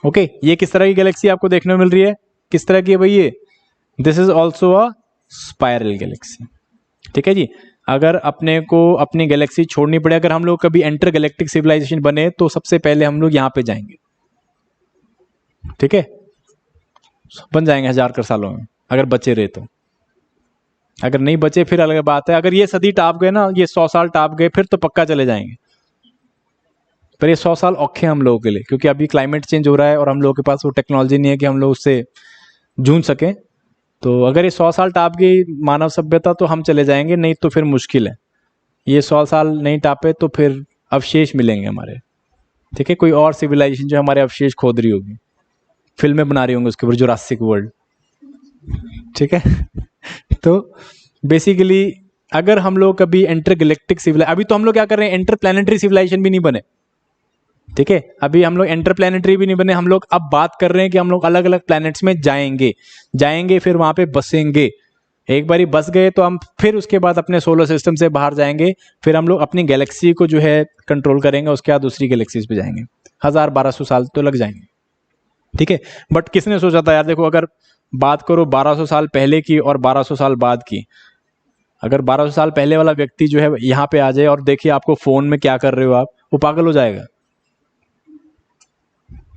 Okay, ये किस तरह की गैलेक्सी आपको देखने में मिल रही है? किस तरह की है भाई ये? This is also a spiral Galaxy. ठीक है जी, अगर अपने को अपनी गैलेक्सी छोड़नी पड़े, अगर हम लोग कभी इंटर गैलेक्टिक सिविलाइजेशन बने, तो सबसे पहले हम लोग यहां पे जाएंगे। ठीक है, बन जाएंगे 1000 सालों में, अगर बचे रहे तो। अगर नहीं बचे फिर अलग बात है। अगर ये सदी टाप गए ना, ये 100 साल टाप गए, फिर तो पक्का चले जाएंगे। पर ये 100 साल औखे हम लोगों के लिए, क्योंकि अभी क्लाइमेट चेंज हो रहा है और हम लोगों के पास वो टेक्नोलॉजी नहीं है कि हम लोग उससे जूझ सकें। तो अगर ये 100 साल टाप गई मानव सभ्यता, तो हम चले जाएंगे, नहीं तो फिर मुश्किल है। ये 100 साल नहीं टापे तो फिर अवशेष मिलेंगे हमारे। ठीक है, कोई और सिविलाइजेशन जो हमारे अवशेष खोद रही होगी, फिल्में बना रही होंगी उसके ऊपर, जुरासिक वर्ल्ड। ठीक है तो बेसिकली अगर हम लोग कभी इंटरगैलेक्टिक सिविलाइजेशन, अभी तो हम लोग क्या कर रहे हैं, इंटरप्लैनेटरी सिविलाइजेशन भी नहीं बने। ठीक है, अभी हम लोग इंटरप्लैनेटरी भी नहीं बने, हम लोग अब बात कर रहे हैं कि हम लोग अलग अलग प्लैनेट्स में जाएंगे, फिर वहां पे बसेंगे। एक बारी बस गए तो हम फिर उसके बाद अपने सोलर सिस्टम से बाहर जाएंगे, फिर हम लोग अपनी गैलेक्सी को जो है कंट्रोल करेंगे, उसके बाद दूसरी गैलेक्सीज पे जाएंगे। 1000-1200 साल तो लग जाएंगे। ठीक है, बट किसने सोचा था यार? देखो, अगर बात करो 1200 साल पहले की और 1200 साल बाद की, अगर 1200 साल पहले वाला व्यक्ति जो है यहाँ पे आ जाए और देखिए आपको फोन में क्या कर रहे हो आप, वो पागल हो जाएगा।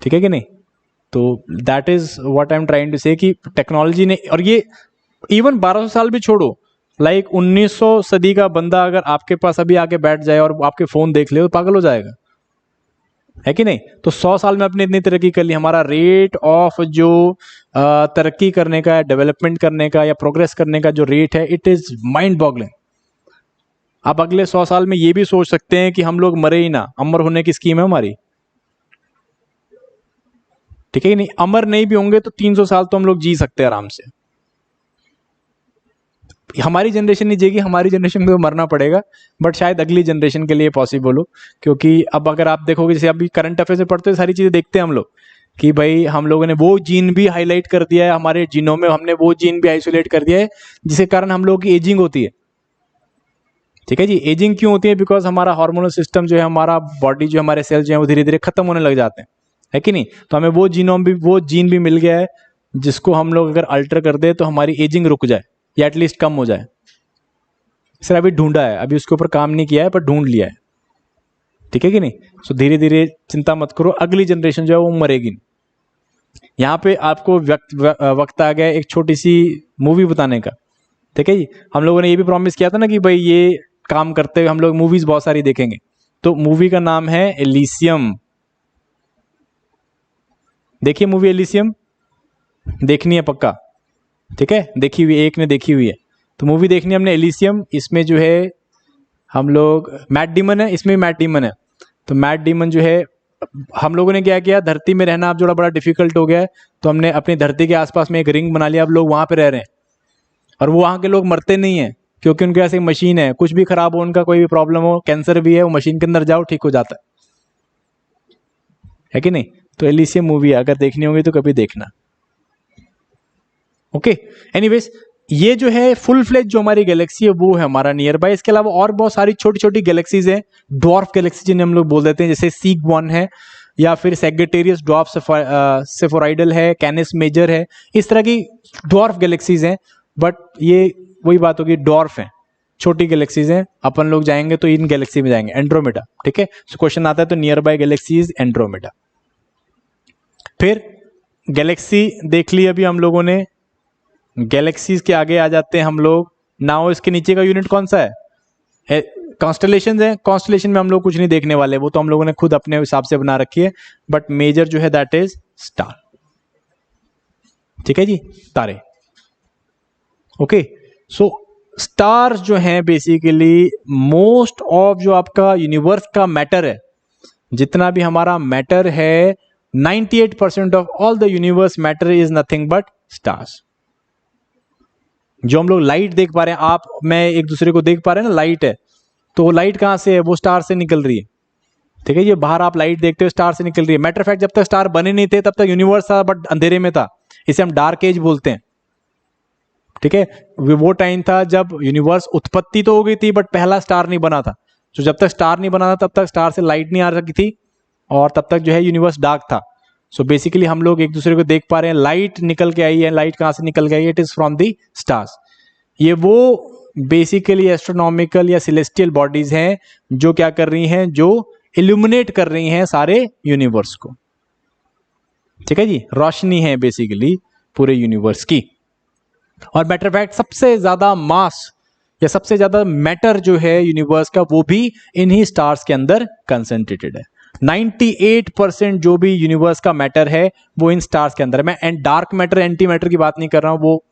ठीक है कि नहीं? तो that is what I am trying to say, कि टेक्नोलॉजी ने, और ये इवन 1200 साल भी छोड़ो, लाइक 1900 सदी का बंदा अगर आपके पास अभी आके बैठ जाए और आपके फोन देख ले, तो पागल हो जाएगा, है कि नहीं? तो 100 साल में अपने इतनी तरक्की कर ली। हमारा रेट ऑफ जो तरक्की करने का, डेवलपमेंट करने का या प्रोग्रेस करने का जो रेट है, इट इज माइंड बॉगलिंग। आप अगले 100 साल में ये भी सोच सकते हैं कि हम लोग मरे ही ना, अमर होने की स्कीम है हमारी। ठीक है कि नहीं? अमर नहीं भी होंगे तो 300 साल तो हम लोग जी सकते हैं आराम से। हमारी जनरेशन नहीं जिएगी, हमारी जनरेशन को तो मरना पड़ेगा, बट शायद अगली जनरेशन के लिए पॉसिबल हो। क्योंकि अब अगर आप देखोगे, जैसे अभी करंट अफेयर से पढ़ते हैं, सारी चीजें देखते हैं हम लोग कि भाई हम लोगों ने वो जीन भी हाईलाइट कर दिया है हमारे जीनों में, हमने वो जीन भी आइसोलेट कर दिया है, जिसके कारण हम लोगों की एजिंग होती है। ठीक है जी, एजिंग क्यों होती है? बिकॉज हमारा हार्मोनल सिस्टम जो है, हमारा बॉडी जो, हमारे सेल जो है वो धीरे धीरे खत्म होने लग जाते हैं, है कि नहीं? तो हमें वो जीन भी मिल गया है जिसको हम लोग अगर अल्टर कर दे तो हमारी एजिंग रुक जाए या एटलीस्ट कम हो जाए। सर अभी ढूंढा है, अभी उसके ऊपर काम नहीं किया है, पर ढूंढ लिया है। ठीक है कि नहीं? सो धीरे धीरे, चिंता मत करो, अगली जनरेशन जो है वो मरेगी नहीं। यहाँ पे आपको वक्त आ गया एक छोटी सी मूवी बताने का। ठीक है जी, हम लोगों ने ये भी प्रॉमिस किया था ना कि भाई ये काम करते हुए हम लोग मूवीज बहुत सारी देखेंगे। तो मूवी का नाम है एलिसियम। देखिए मूवी एलिसियम, देखनी है पक्का? ठीक है, देखी हुई, एक ने देखी हुई है तो मूवी देखनी है हमने एलिसियम। इसमें जो है हम लोग, मैट डीमन है इसमें, मैट डीमन है। तो मैट डीमन जो है, हम लोगों ने क्या किया, धरती में रहना अब जो बड़ा डिफिकल्ट हो गया है, तो हमने अपनी धरती के आसपास में एक रिंग बना लिया, अब लोग वहां पे रह रहे हैं। और वो वहां के लोग मरते नहीं है, क्योंकि उनके पास एक मशीन है, कुछ भी खराब हो, उनका कोई भी प्रॉब्लम हो, कैंसर भी है, वो मशीन के अंदर जाओ ठीक हो जाता है कि नहीं? तो एलिसियम मूवी अगर देखनी होगी तो कभी देखना। ओके, एनीवेज, ये जो है फुल फ्लेज जो हमारी गैलेक्सी है वो है हमारा नियर बाय। इसके अलावा और बहुत सारी छोटी छोटी गैलेक्सीज हैं, ड्वार्फ गैलेक्सी जिन्हें हम लोग बोल देते हैं, जैसे सीग 1 है, या फिर सेगिटेरियस ड्वार्फ सेफोराइडल है, कैनिस मेजर है, इस तरह की ड्वार्फ गैलेक्सीज हैं। बट ये वही बात होगी, ड्वार्फ है, छोटी गैलेक्सीज हैं। अपन लोग जाएंगे तो इन गैलेक्सी में जाएंगे, एंड्रोमेडा। ठीक है, सो क्वेश्चन आता है तो near by Galaxy is Andromeda. फिर गैलेक्सी देख ली अभी हम लोगों ने, गैलेक्सीज के आगे आ जाते हैं हम लोग। नाउ इसके नीचे का यूनिट कौन सा है? कॉन्स्टलेशन है। कॉन्स्टलेशन में हम लोग कुछ नहीं देखने वाले, वो तो हम लोगों ने खुद अपने हिसाब से बना रखी है। बट मेजर जो है दैट इज स्टार। ठीक है जी, तारे। ओके, सो स्टार्स जो हैं बेसिकली मोस्ट ऑफ जो आपका यूनिवर्स का मैटर है, जितना भी हमारा मैटर है, 98% of all the universe matter is nothing but stars. जो हम लोग लाइट देख पा रहे हैं, आप मैं एक दूसरे को देख पा रहे हैं ना, लाइट है, तो वो लाइट कहां से है? वो स्टार से निकल रही है। ठीक है, ये बाहर आप लाइट देखते हो, स्टार से निकल रही है। मैटर ऑफ फैक्ट जब तक स्टार बने नहीं थे तब तक यूनिवर्स था, बट अंधेरे में था, इसे हम डार्क एज बोलते हैं। ठीक है, वो टाइम था जब यूनिवर्स उत्पत्ति तो हो गई थी बट पहला स्टार नहीं बना था। तो जब तक स्टार नहीं बना था तब तक स्टार से लाइट नहीं आ सकी थी, और तब तक जो है यूनिवर्स डार्क था। सो बेसिकली हम लोग एक दूसरे को देख पा रहे हैं, लाइट निकल के आई है। लाइट कहां से निकल गई? It is from the stars. ये वो बेसिकली एस्ट्रोनॉमिकल या सेलेस्टियल बॉडीज हैं जो क्या कर रही हैं, जो इल्यूमिनेट कर रही हैं सारे यूनिवर्स को। ठीक है जी, रोशनी है बेसिकली पूरे यूनिवर्स की। और मैटर फैक्ट सबसे ज्यादा मास या सबसे ज्यादा मैटर जो है यूनिवर्स का, वो भी इन्हीं स्टार्स के अंदर कंसंट्रेटेड है। 98% जो भी यूनिवर्स का मैटर है वो इन स्टार्स के अंदर है। मैं डार्क मैटर, एंटी मैटर की बात नहीं कर रहा हूं, वो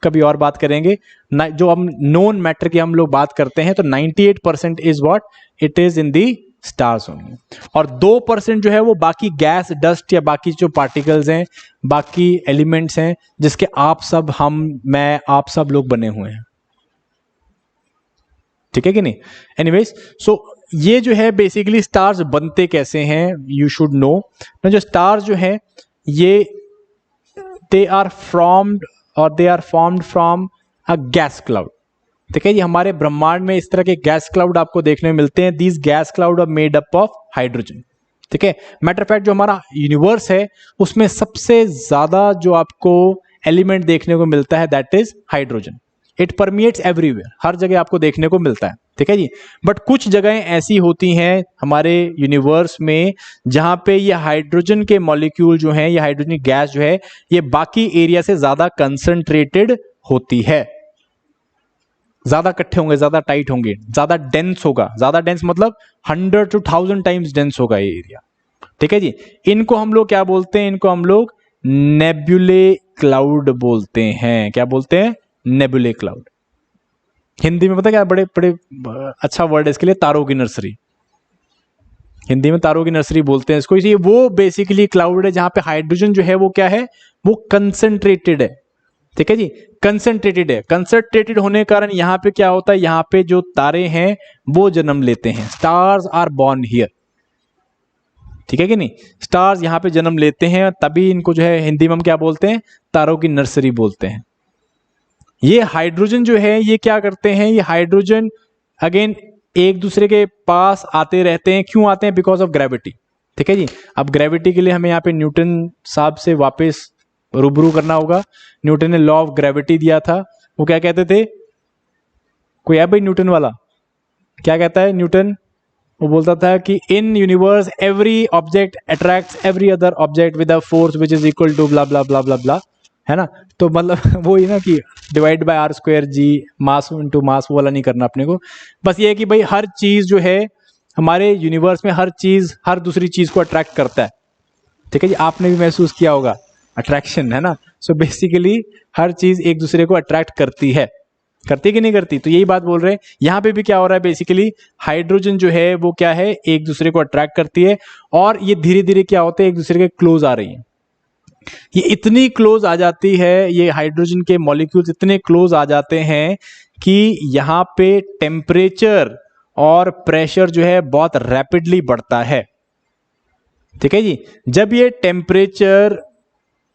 कभी और बात करेंगे। जो हम नोन मैटर की हम लोग बात करते हैं, तो 98% is what it is in the stars only. और 2% जो है वो बाकी गैस, डस्ट या बाकी जो पार्टिकल्स हैं, बाकी एलिमेंट्स हैं, जिसके आप सब, मैं, आप सब लोग बने हुए हैं। ठीक है कि नहीं? एनीवेज, सो ये जो है बेसिकली स्टार्स बनते कैसे हैं, यू शुड नो। जो स्टार्स जो है ये दे आर फॉर्म्ड और they are formed from a gas cloud. ठीक है जी, हमारे ब्रह्मांड में इस तरह के गैस क्लाउड आपको देखने में मिलते हैं। These gas cloud are made up of hydrogen. ठीक है, मैटर ऑफ फैक्ट जो हमारा यूनिवर्स है उसमें सबसे ज्यादा जो आपको एलिमेंट देखने को मिलता है that is hydrogen. It permeates everywhere, हर जगह आपको देखने को मिलता है। ठीक है जी, बट कुछ जगहें ऐसी होती हैं हमारे यूनिवर्स में जहां पे ये हाइड्रोजन के मॉलिक्यूल जो हैं, ये हाइड्रोजन गैस जो है, ये बाकी एरिया से ज्यादा कंसंट्रेटेड होती है। ज्यादा इकट्ठे होंगे, ज्यादा टाइट होंगे, ज्यादा डेंस होगा। ज्यादा डेंस मतलब 100 to 1000 टाइम्स डेंस होगा ये एरिया। ठीक है जी, इनको हम लोग क्या बोलते हैं? इनको हम लोग नेबुले क्लाउड बोलते हैं। क्या बोलते हैं? नेबुले क्लाउड। हिंदी में पता क्या बड़े बड़े अच्छा वर्ड है इसके लिए, तारों की नर्सरी। हिंदी में तारों की नर्सरी बोलते हैं इसको। इसलिए वो बेसिकली क्लाउड है जहां पे हाइड्रोजन जो है वो क्या है, वो कंसंट्रेटेड है। ठीक है जी, कंसंट्रेटेड है। कंसंट्रेटेड होने के कारण यहां पे क्या होता है, यहां पे जो तारे हैं वो जन्म लेते हैं। Stars are born here. ठीक है कि नहीं? स्टार्स यहां पे जन्म लेते हैं, तभी इनको जो है हिंदी में हम क्या बोलते हैं? तारों की नर्सरी बोलते हैं। ये हाइड्रोजन जो है ये क्या करते हैं, ये हाइड्रोजन अगेन एक दूसरे के पास आते रहते हैं। क्यों आते हैं? Because of gravity. ठीक है जी, अब ग्रेविटी के लिए हमें यहाँ पे न्यूटन साहब से वापस रूबरू करना होगा। न्यूटन ने लॉ ऑफ ग्रेविटी दिया था। वो क्या कहते थे? कोई है भाई न्यूटन वाला? क्या कहता है न्यूटन? वो बोलता था कि in universe every object attracts every other object with a force which is equal to blah blah blah blah blah, है ना? तो मतलब वो ही ना कि divide by R square G, mass into mass, वो वाला नहीं करना अपने को। बस ये है कि भाई हर चीज जो है हमारे यूनिवर्स में, हर चीज हर दूसरी चीज को अट्रैक्ट करता है। ठीक है जी, आपने भी महसूस किया होगा अट्रैक्शन, है ना? सो बेसिकली हर चीज एक दूसरे को अट्रैक्ट करती है। करती कि नहीं करती? तो यही बात बोल रहे हैं। यहां पे भी क्या हो रहा है, बेसिकली हाइड्रोजन जो है वो क्या है, एक दूसरे को अट्रैक्ट करती है, और ये धीरे धीरे क्या होते हैं, एक दूसरे के क्लोज आ रही है। ये इतनी क्लोज आ जाती है, ये हाइड्रोजन के मॉलिक्यूल्स इतने क्लोज आ जाते हैं कि यहां पे टेम्परेचर और प्रेशर जो है बहुत रैपिडली बढ़ता है। ठीक है जी, जब ये टेम्परेचर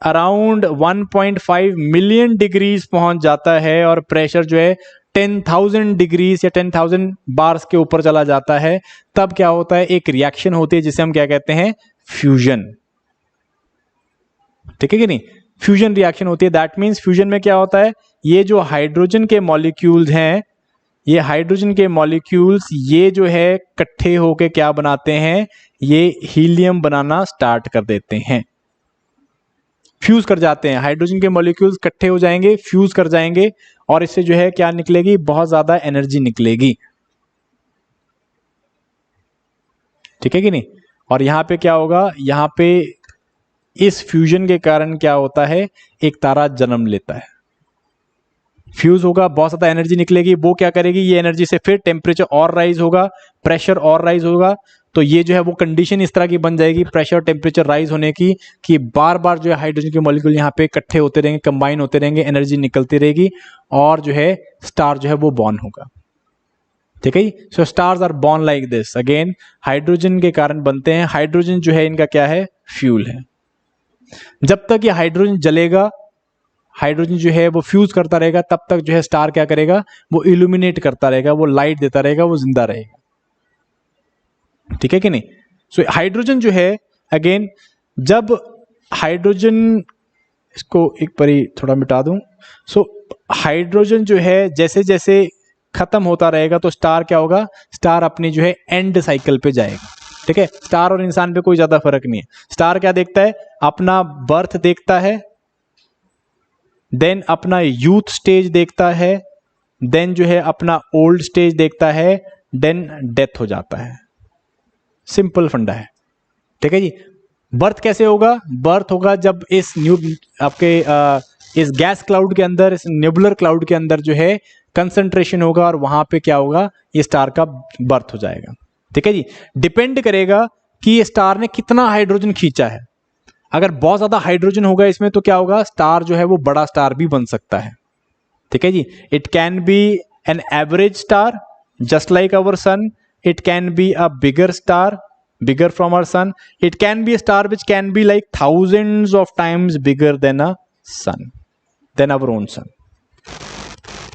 अराउंड 1.5 मिलियन डिग्रीज पहुंच जाता है और प्रेशर जो है 10,000 डिग्रीज या 10,000 बार्स के ऊपर चला जाता है, तब क्या होता है, एक रिएक्शन होती है जिसे हम क्या कहते हैं, फ्यूजन। ठीक है कि नहीं? फ्यूजन रिएक्शन होती है। दैट मीन्स फ्यूजन में क्या होता है, ये जो हाइड्रोजन के मॉलिक्यूल्स हैं, ये हाइड्रोजन के मॉलिक्यूल्स ये जो है इकट्ठे होके क्या बनाते हैं, ये हीलियम बनाना स्टार्ट कर देते हैं, फ्यूज कर जाते हैं। हाइड्रोजन के मॉलिक्यूल्स इकट्ठे हो जाएंगे, फ्यूज कर जाएंगे, और इससे जो है क्या निकलेगी, बहुत ज्यादा एनर्जी निकलेगी। ठीक है कि नहीं? और यहां पे क्या होगा, यहां पे इस फ्यूजन के कारण क्या होता है, एक तारा जन्म लेता है। फ्यूज होगा, बहुत ज़्यादा एनर्जी निकलेगी, वो क्या करेगी, ये एनर्जी से फिर टेम्परेचर और राइज होगा, प्रेशर और राइज होगा, तो ये जो है वो कंडीशन इस तरह की बन जाएगी प्रेशर टेम्परेचर राइज होने की, कि बार बार जो है हाइड्रोजन के मॉलिक्यूल यहाँ पे इकट्ठे होते रहेंगे, कंबाइन होते रहेंगे, एनर्जी निकलती रहेगी और जो है स्टार जो है वो बॉर्न होगा। ठीक है जी। So stars are born like this, again hydrogen के कारण बनते हैं। हाइड्रोजन जो है इनका क्या है, फ्यूल है। जब तक ये हाइड्रोजन जलेगा, हाइड्रोजन जो है वो फ्यूज करता रहेगा, तब तक जो है स्टार क्या करेगा, वो इल्यूमिनेट करता रहेगा, वो लाइट देता रहेगा, वो जिंदा रहेगा। ठीक है कि नहीं। सो हाइड्रोजन जो है अगेन, जब हाइड्रोजन, इसको एक बार थोड़ा मिटा दूं। सो हाइड्रोजन जो है जैसे जैसे खत्म होता रहेगा तो स्टार क्या होगा, स्टार अपनी जो है एंड साइकिल पे जाएगा। ठीक है, स्टार और इंसान पे कोई ज्यादा फर्क नहीं है। स्टार क्या देखता है, अपना बर्थ देखता है, देन अपना यूथ स्टेज देखता है, देन जो है अपना ओल्ड स्टेज देखता है, देन डेथ हो जाता है। सिंपल फंडा है। ठीक है जी। बर्थ कैसे होगा, बर्थ होगा जब इस इस गैस क्लाउड के अंदर, इस नेबुलर क्लाउड के अंदर जो है कंसंट्रेशन होगा और वहां पे क्या होगा, ये स्टार का बर्थ हो जाएगा। ठीक है जी। डिपेंड करेगा कि ये स्टार ने कितना हाइड्रोजन खींचा है। अगर बहुत ज्यादा हाइड्रोजन होगा इसमें तो क्या होगा, स्टार जो है वो बड़ा स्टार भी बन सकता है। ठीक है जी। It can be an average star just like our sun, it can be a bigger star, bigger from our sun, it can be a star which can be like thousands of times bigger than a sun, than our own sun।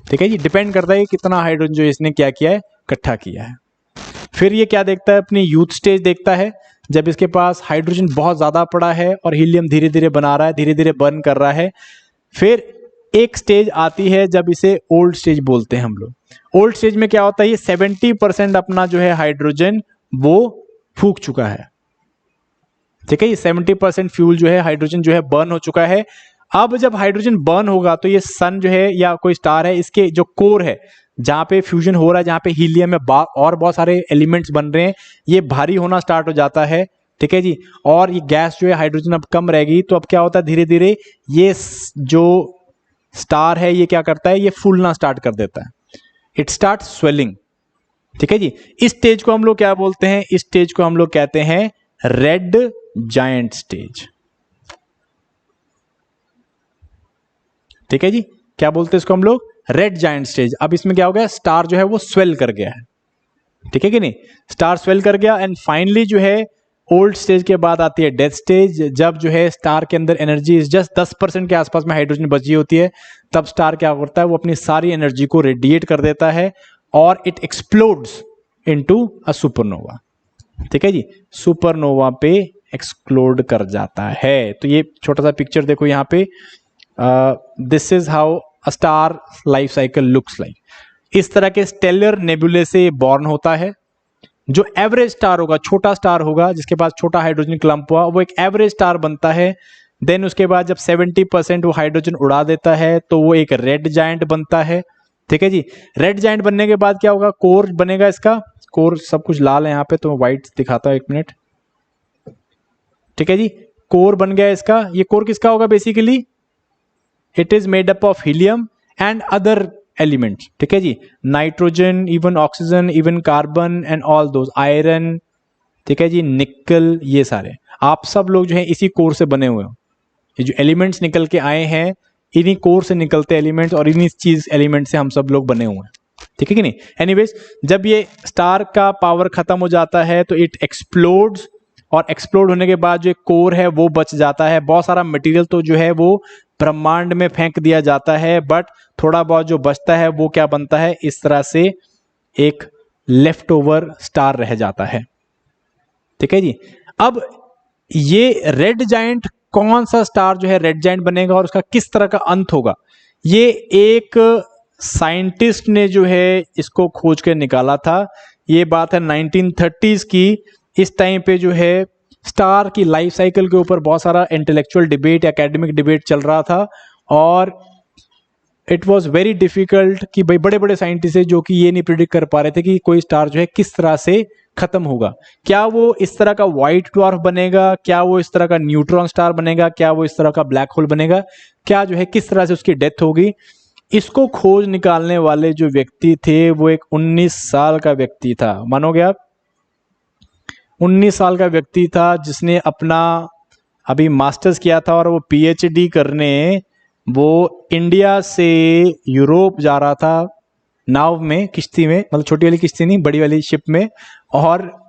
ठीक है जी। Depend करता है कितना hydrogen जो इसने क्या किया है, इकट्ठा किया है। फिर ये क्या देखता है, अपनी यूथ स्टेज देखता है, जब इसके पास हाइड्रोजन बहुत ज्यादा पड़ा है और हीलियम धीरे धीरे बना रहा है, धीरे धीरे बर्न कर रहा है। फिर एक स्टेज आती है जब इसे ओल्ड स्टेज बोलते हैं हम लोग। ओल्ड स्टेज में क्या होता है, ये 70% अपना जो है हाइड्रोजन वो फूक चुका है। ठीक है, ये 70% फ्यूल जो है, हाइड्रोजन जो है बर्न हो चुका है। अब जब हाइड्रोजन बर्न होगा तो ये सन जो है या कोई स्टार है, इसके जो कोर है, जहां पे फ्यूजन हो रहा है, जहां पे हीलियम में और बहुत सारे एलिमेंट्स बन रहे हैं, ये भारी होना स्टार्ट हो जाता है। ठीक है जी। और ये गैस जो है, हाइड्रोजन अब कम रहेगी, तो अब क्या होता है, धीरे धीरे ये जो स्टार है ये क्या करता है, ये फूलना स्टार्ट कर देता है। It start swelling. ठीक है जी। इस स्टेज को हम लोग क्या बोलते हैं, इस स्टेज को हम लोग कहते हैं रेड जायंट स्टेज। ठीक है जी। क्या बोलते हैं इसको हम लोग, रेड जायंट स्टेज। अब इसमें क्या हो गया, स्टार जो है वो स्वेल कर गया है। ठीक है कि नहीं, स्टार स्वेल कर गया। एंड फाइनली जो है ओल्ड स्टेज के बाद आती है डेथ स्टेज, जब जो है स्टार के अंदर एनर्जी जस्ट 10% के आसपास में हाइड्रोजन बची होती है। तब स्टार क्या करता है, वो अपनी सारी एनर्जी को रेडिएट कर देता है और it explodes into a supernova. ठीक है जी। सुपरनोवा पे एक्सप्लोड कर जाता है। तो ये छोटा सा पिक्चर देखो यहाँ पे, this is how a star life cycle looks like. इस तरह के स्टेलर नेबुले से बॉर्न होता है। जो एवरेज स्टार होगा, छोटा स्टार होगा, जिसके पास छोटा हाइड्रोजन क्लम्प हुआ, वो एक एवरेज स्टार बनता है। देन उसके बाद जब 70% वो हाइड्रोजन उड़ा देता है तो वो एक रेड जायंट बनता है। ठीक है जी। रेड जायंट बनने के बाद क्या होगा, कोर बनेगा इसका। कोर सब कुछ लाल है यहाँ पे, तो व्हाइट दिखाता हूं, एक मिनट। ठीक है जी। कोर बन गया इसका। ये कोर किसका होगा basically, it is made up of helium and other elements. ठीक है जी। Nitrogen, even oxygen, even carbon and all those, iron, ठीक है जी, निकल, ये सारे आप सब लोग जो है इसी कोर से बने हुए हो। ये जो एलिमेंट्स निकल के आए हैं, इन्हीं कोर से निकलते एलिमेंट्स और इन्हीं चीज एलिमेंट से हम सब लोग बने हुए हैं। ठीक है कि नहीं। एनीवेज, जब ये स्टार का पावर खत्म हो जाता है तो इट एक्सप्लोड्स, और एक्सप्लोड होने के बाद जो कोर है वो बच जाता है। बहुत सारा मटेरियल तो जो है वो ब्रह्मांड में फेंक दिया जाता है, बट थोड़ा बहुत जो बचता है वो क्या बनता है, इस तरह से एक लेफ्ट ओवर स्टार रह जाता है। ठीक है जी। अब ये रेड जायंट, कौन सा स्टार जो है रेड जायंट बनेगा और उसका किस तरह का अंत होगा, ये एक साइंटिस्ट ने जो है इसको खोज कर निकाला था। ये बात है 1930s की। इस टाइम पे जो है स्टार की लाइफ साइकिल के ऊपर बहुत सारा इंटेलेक्चुअल डिबेट, एकेडमिक डिबेट चल रहा था, और इट वॉज वेरी डिफिकल्ट कि भाई बड़े बड़े साइंटिस्ट है जो कि ये नहीं प्रिडिक्ट कर पा रहे थे कि कोई स्टार जो है किस तरह से खत्म होगा, क्या वो इस तरह का व्हाइट ड्वार्फ बनेगा, क्या वो इस तरह का न्यूट्रॉन स्टार बनेगा, क्या वो इस तरह का ब्लैक होल बनेगा, क्या जो है किस तरह से उसकी डेथ होगी, इसको खोज निकालने वाले जो व्यक्ति थे वो एक 19 साल का व्यक्ति था। मानोगे आप? 19 साल का व्यक्ति था जिसने अपना अभी मास्टर्स किया था और वो पीएचडी करने वो इंडिया से यूरोप जा रहा था नाव में, किश्ती में, मतलब छोटी वाली किश्ती नहीं, बड़ी वाली शिप में। और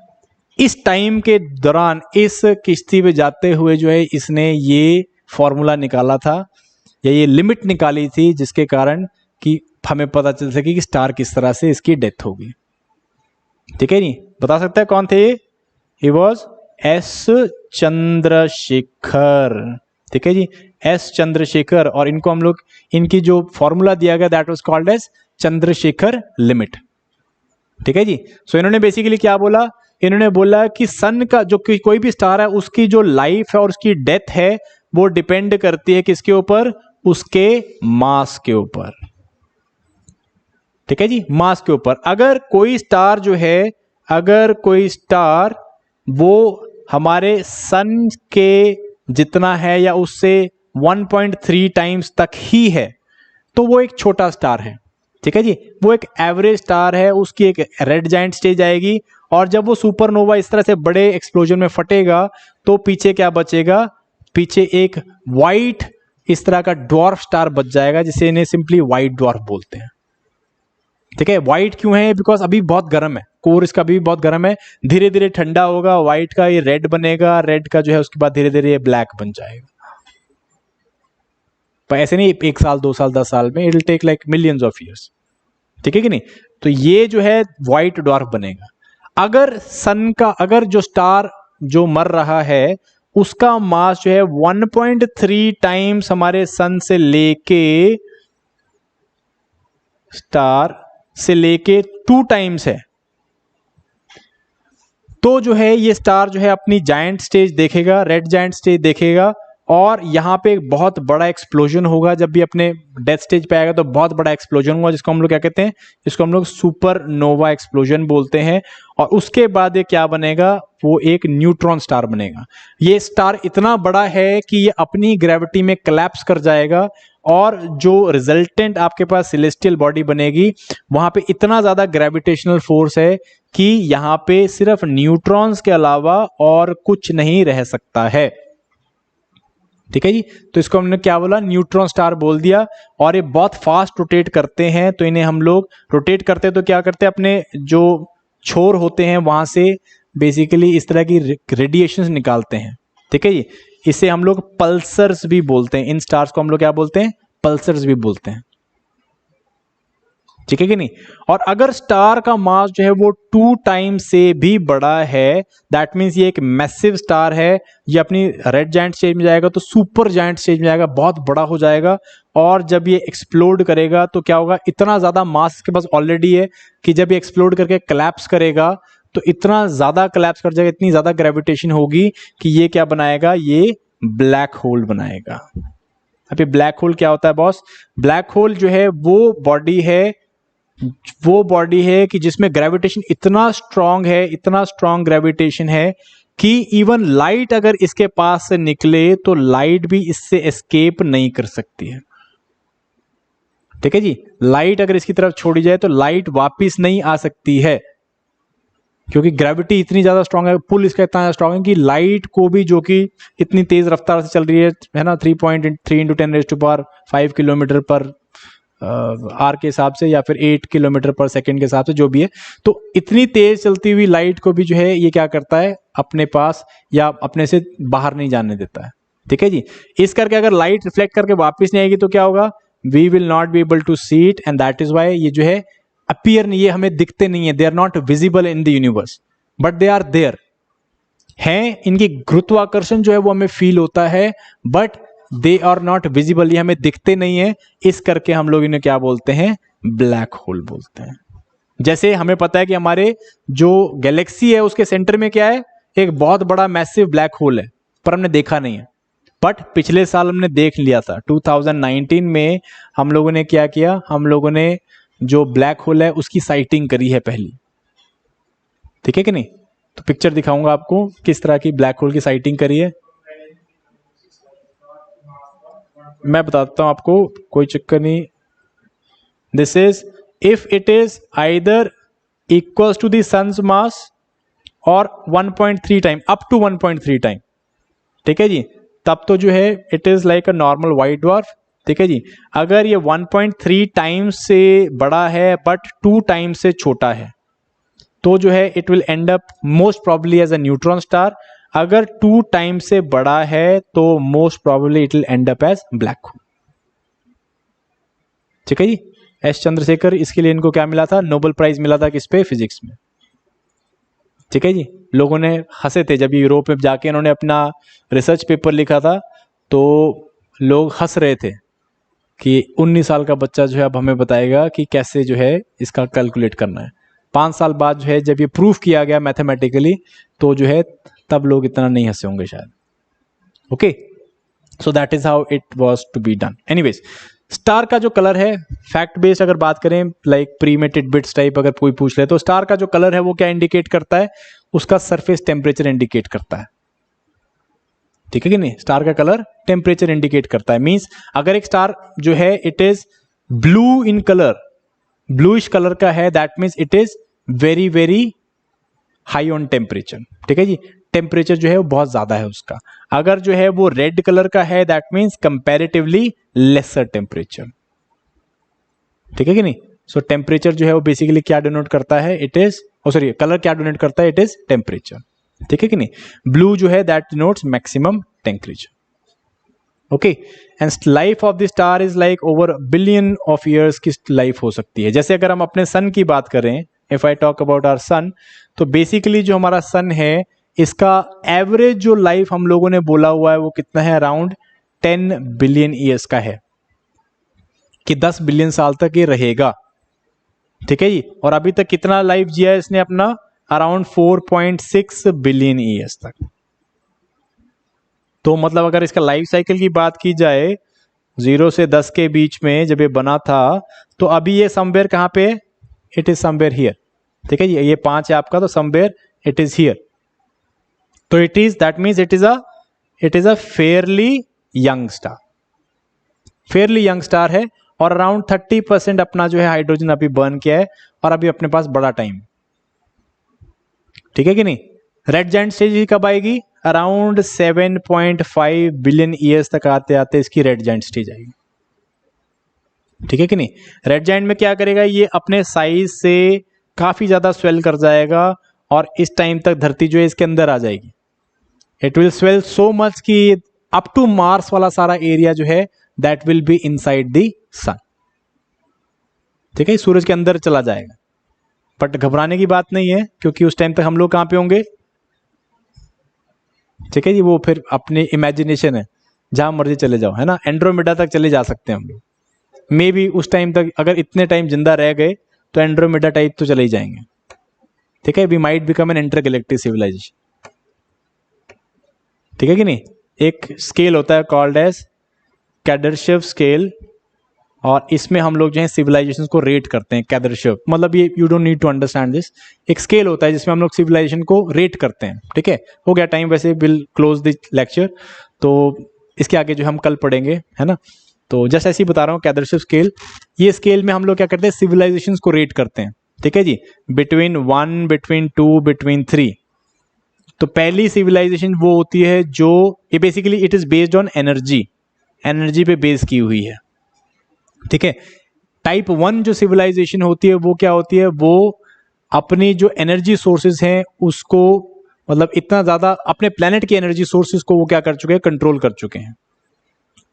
इस टाइम के दौरान इस किश्ती पे जाते हुए जो है इसने ये फॉर्मूला निकाला था या ये लिमिट निकाली थी जिसके कारण कि हमें पता चल सके कि स्टार किस तरह से इसकी डेथ होगी। ठीक है, नहीं बता सकता है कौन थे ये? He was S Chandrashekhar. ठीक है जी, एस चंद्रशेखर। और इनको हम लोग, इनकी जो फॉर्मूला दिया गया that was called as Chandrasekhar limit. ठीक है जी। सो इन्होंने बेसिकली क्या बोला? इन्होंने बोला कि सन का जो कोई भी स्टार है उसकी जो लाइफ है और उसकी डेथ है वो डिपेंड करती है किसके ऊपर? उसके मास के ऊपर। ठीक है जी, मास के ऊपर। अगर कोई स्टार जो है, अगर कोई स्टार वो हमारे सन के जितना है या उससे 1.3 टाइम्स तक ही है तो वो एक छोटा स्टार है। ठीक है जी, वो एक एवरेज स्टार है, उसकी एक रेड जायंट स्टेज आएगी और जब वो सुपरनोवा इस तरह से बड़े एक्सप्लोजन में फटेगा तो पीछे क्या बचेगा? पीछे एक वाइट इस तरह का ड्वार्फ स्टार बच जाएगा जिसे इन्हें सिंपली वाइट ड्वार्फ बोलते हैं। ठीक है, व्हाइट क्यों है? बिकॉज अभी बहुत गर्म है, कोर इसका भी बहुत गर्म है, धीरे धीरे ठंडा होगा, व्हाइट का ये रेड बनेगा, रेड का जो है उसके बाद धीरे धीरे ये ब्लैक बन जाएगा। पर ऐसे नहीं 1 साल 2 साल 10 साल में, it will take like millions of years. ठीक है कि नहीं? तो ये जो है व्हाइट ड्वार्फ बनेगा। अगर सन का, अगर जो स्टार जो मर रहा है उसका मास जो है 1.3 टाइम्स हमारे सन से लेके, स्टार से लेके 2 टाइम्स है, तो जो है ये स्टार जो है अपनी जायंट स्टेज देखेगा, रेड जायंट स्टेज देखेगा और यहाँ पे एक बहुत बड़ा एक्सप्लोजन होगा। जब भी अपने डेथ स्टेज पे आएगा तो बहुत बड़ा एक्सप्लोजन होगा जिसको हम लोग क्या कहते हैं? इसको हम लोग सुपरनोवा एक्सप्लोजन बोलते हैं। और उसके बाद ये क्या बनेगा? वो एक न्यूट्रॉन स्टार बनेगा। ये स्टार इतना बड़ा है कि ये अपनी ग्रेविटी में कोलैप्स कर जाएगा और जो रिजल्टेंट आपके पास सेलेस्टियल बॉडी बनेगी वहां पे इतना ज्यादा ग्रेविटेशनल फोर्स है कि यहाँ पे सिर्फ न्यूट्रॉन्स के अलावा और कुछ नहीं रह सकता है। ठीक है जी, तो इसको हमने क्या बोला? न्यूट्रॉन स्टार बोल दिया। और ये बहुत फास्ट रोटेट करते हैं, तो इन्हें हम लोग रोटेट करते हैं तो क्या करते हैं? अपने जो छोर होते हैं वहां से बेसिकली इस तरह की रेडिएशंस निकालते हैं। ठीक है जी, इसे हम लोग पल्सर्स भी बोलते हैं। इन स्टार्स को हम लोग क्या बोलते हैं? पल्सर्स भी बोलते हैं। ठीक है कि नहीं? और अगर स्टार का मास जो है वो 2 टाइम्स से भी बड़ा है, दैट मीन्स ये एक मैसिव स्टार है। ये अपनी रेड जायंट स्टेज में जाएगा तो सुपर जायंट स्टेज में जाएगा, बहुत बड़ा हो जाएगा। और जब ये एक्सप्लोड करेगा तो क्या होगा? इतना ज्यादा मास इसके पास ऑलरेडी है कि जब ये एक्सप्लोड करके कोलैप्स करेगा तो इतना ज्यादा कोलैप्स कर जाएगा, इतनी ज्यादा ग्रेविटेशन होगी कि ये क्या बनाएगा? ये ब्लैक होल बनाएगा। अभी ब्लैक होल क्या होता है बॉस? ब्लैक होल जो है वो बॉडी है कि जिसमें ग्रेविटेशन इतना स्ट्रांग है, इतना स्ट्रांग ग्रेविटेशन है कि इवन लाइट अगर इसके पास से निकले तो लाइट भी इससे एस्केप नहीं कर सकती है। ठीक है जी, लाइट अगर इसकी तरफ छोड़ी जाए तो लाइट वापस नहीं आ सकती है क्योंकि ग्रेविटी इतनी ज्यादा स्ट्रांग है, पुल इसका इतना ज्यादा स्ट्रांग है कि लाइट को भी, जो कि इतनी तेज रफ्तार से चल रही है ना, 3.3 × 10⁵ किलोमीटर पर आर के हिसाब से या फिर 8 किलोमीटर पर सेकेंड के हिसाब से जो भी है, तो इतनी तेज चलती हुई लाइट को भी जो है ये क्या करता है? अपने पास या अपने से बाहर नहीं जाने देता है। ठीक है जी, इस करके अगर लाइट रिफ्लेक्ट करके वापस नहीं आएगी तो क्या होगा? We will not be able to see it and that is why ये जो है अपीयर नहीं, ये हमें दिखते नहीं है। They are not visible in the universe but they are there हैं। इनकी गुरुत्वाकर्षण जो है वो हमें फील होता है but they are not visible, ये हमें दिखते नहीं है। इस करके हम लोग इन्हें क्या बोलते हैं? ब्लैक होल बोलते हैं। जैसे हमें पता है कि हमारे जो गैलेक्सी है उसके सेंटर में क्या है? एक बहुत बड़ा मैसिव ब्लैक होल है, पर हमने देखा नहीं है। बट पिछले साल हमने देख लिया था, 2019 में हम लोगों ने क्या किया? हम लोगों ने जो ब्लैक होल है उसकी साइटिंग करी है पहली। ठीक है कि नहीं। तो पिक्चर दिखाऊंगा आपको किस तरह की ब्लैक होल की साइटिंग करी है, मैं बताता हूं आपको, कोई चक्कर नहीं। This is if it is either equals to the sun's mass और 1.3 टाइम, अप टू 1.3 टाइम, ठीक है जी, तब तो जो है it is like a normal white dwarf, ठीक है जी। अगर ये 1.3 टाइम्स से बड़ा है बट 2 टाइम्स से छोटा है तो जो है it will end up most probably as a neutron star. अगर 2 टाइम्स से बड़ा है तो most probably it will end up as black hole, ठीक है जी। एस चंद्रशेखर, इसके लिए इनको क्या मिला था, नोबेल प्राइज मिला था, किस पे, फिजिक्स में, ठीक है जी। लोगों ने हंसे थे जब यूरोप में जाके इन्होंने अपना रिसर्च पेपर लिखा था, तो लोग हंस रहे थे कि 19 साल का बच्चा जो है अब हमें बताएगा कि कैसे जो है इसका कैलकुलेट करना है। 5 साल बाद जो है जब ये प्रूफ किया गया मैथमेटिकली, तो जो है तब लोग इतना नहीं हंसे होंगे शायद। Okay, so that is how it was to be done. Anyways, star का जो कलर है, फैक्ट बेस्ड अगर बात करें, लाइक प्री में टिडबिट्स टाइप अगर कोई पूछ ले, तो स्टार का जो कलर है वो क्या इंडिकेट करता है, उसका सरफेस टेम्परेचर इंडिकेट करता है, ठीक है कि नहीं। स्टार का कलर टेम्परेचर इंडिकेट करता है, मींस अगर एक स्टार जो है it is blue in colour, bluish colour का है, that means it is very very high on temperature, ठीक है जी, टेम्परेचर जो है वो बहुत ज्यादा है उसका। अगर जो है वो रेड कलर का है, that means comparatively lesser temperature, ठीक है कि नहीं। सो टेम्परेचर जो है वो बेसिकली क्या डिनोट करता है, इट इज, सॉरी, कलर क्या डिनोट करता है, इट इज टेम्परेचर, ठीक है कि नहीं। ब्लू जो है that denotes maximum temperature, okay. And life of the star is like over billion of years की लाइफ हो सकती है। जैसे अगर हम अपने सन की बात करें, if I talk about our sun, तो बेसिकली जो हमारा सन है इसका एवरेज जो लाइफ हम लोगों ने बोला हुआ है वो कितना है, अराउंड 10 बिलियन ईयर्स का है, कि 10 बिलियन साल तक ये रहेगा, ठीक है जी। और अभी तक कितना लाइफ जिया है इसने अपना, अराउंड 4.6 बिलियन ईयर्स तक। तो मतलब अगर इसका लाइफ साइकिल की बात की जाए 0 से 10 के बीच में जब ये बना था, तो अभी ये समवेयर कहां पे, इट इज समवेयर हियर, ठीक है जी। ये 5 है आपका, तो समवेयर इट इज हियर, तो it is, that means it is a fairly young star, Fairlie young star है। और अराउंड 30% अपना जो है हाइड्रोजन अभी बर्न किया है, और अभी अपने पास बड़ा टाइम, ठीक है कि नहीं। रेड जायंट स्टेज कब आएगी, अराउंड 7.5 बिलियन ईयर्स तक आते आते इसकी रेड जायंट स्टेज आएगी, ठीक है कि नहीं। रेड जायंट में क्या करेगा, ये अपने साइज से काफी ज्यादा स्वेल कर जाएगा, और इस टाइम तक धरती जो है इसके अंदर आ जाएगी। It will swell so much कि अप टू मार्स वाला सारा एरिया जो है that will be inside the sun, ठीक है, सूरज के अंदर चला जाएगा। बट घबराने की बात नहीं है, क्योंकि उस टाइम तक हम लोग कहां पे होंगे, ठीक है जी। वो फिर अपनी इमेजिनेशन है, जहां मर्जी चले जाओ, है ना, एंड्रोमेडा तक चले जा सकते हैं हम लोग, मे बी उस टाइम तक अगर इतने टाइम जिंदा रह गए तो एंड्रोमेडा टाइप तो चले ही जाएंगे, ठीक है। We might become an intergalactic civilisation, ठीक है कि नहीं। एक स्केल होता है कॉल्ड एज कैडरशेव स्केल, और इसमें हम लोग जो है सिविलाइजेशन को रेट करते हैं। कैडरशेव मतलब ये, you don't need to understand this, एक स्केल होता है जिसमें हम लोग सिविलाइजेशन को रेट करते हैं, ठीक है। हो गया टाइम, वैसे विल क्लोज द लेक्चर, तो इसके आगे जो हम कल पढ़ेंगे, है ना। तो जस्ट ऐसे ही बता रहा हूँ, कैडरशेव स्केल, ये स्केल में हम लोग क्या करते हैं, सिविलाइजेशन को रेट करते हैं, ठीक है जी, बिटवीन 1, बिटवीन 2, बिटवीन 3। तो पहली सिविलाइजेशन वो होती है जो, ये basically it is based on energy, energy पे बेस की हुई है, ठीक है। टाइप 1 जो सिविलाइजेशन होती है वो क्या होती है, वो अपनी जो एनर्जी सोर्सेज हैं उसको, मतलब इतना ज्यादा अपने प्लेनेट की एनर्जी सोर्सेज को वो क्या कर चुके हैं, कंट्रोल कर चुके हैं,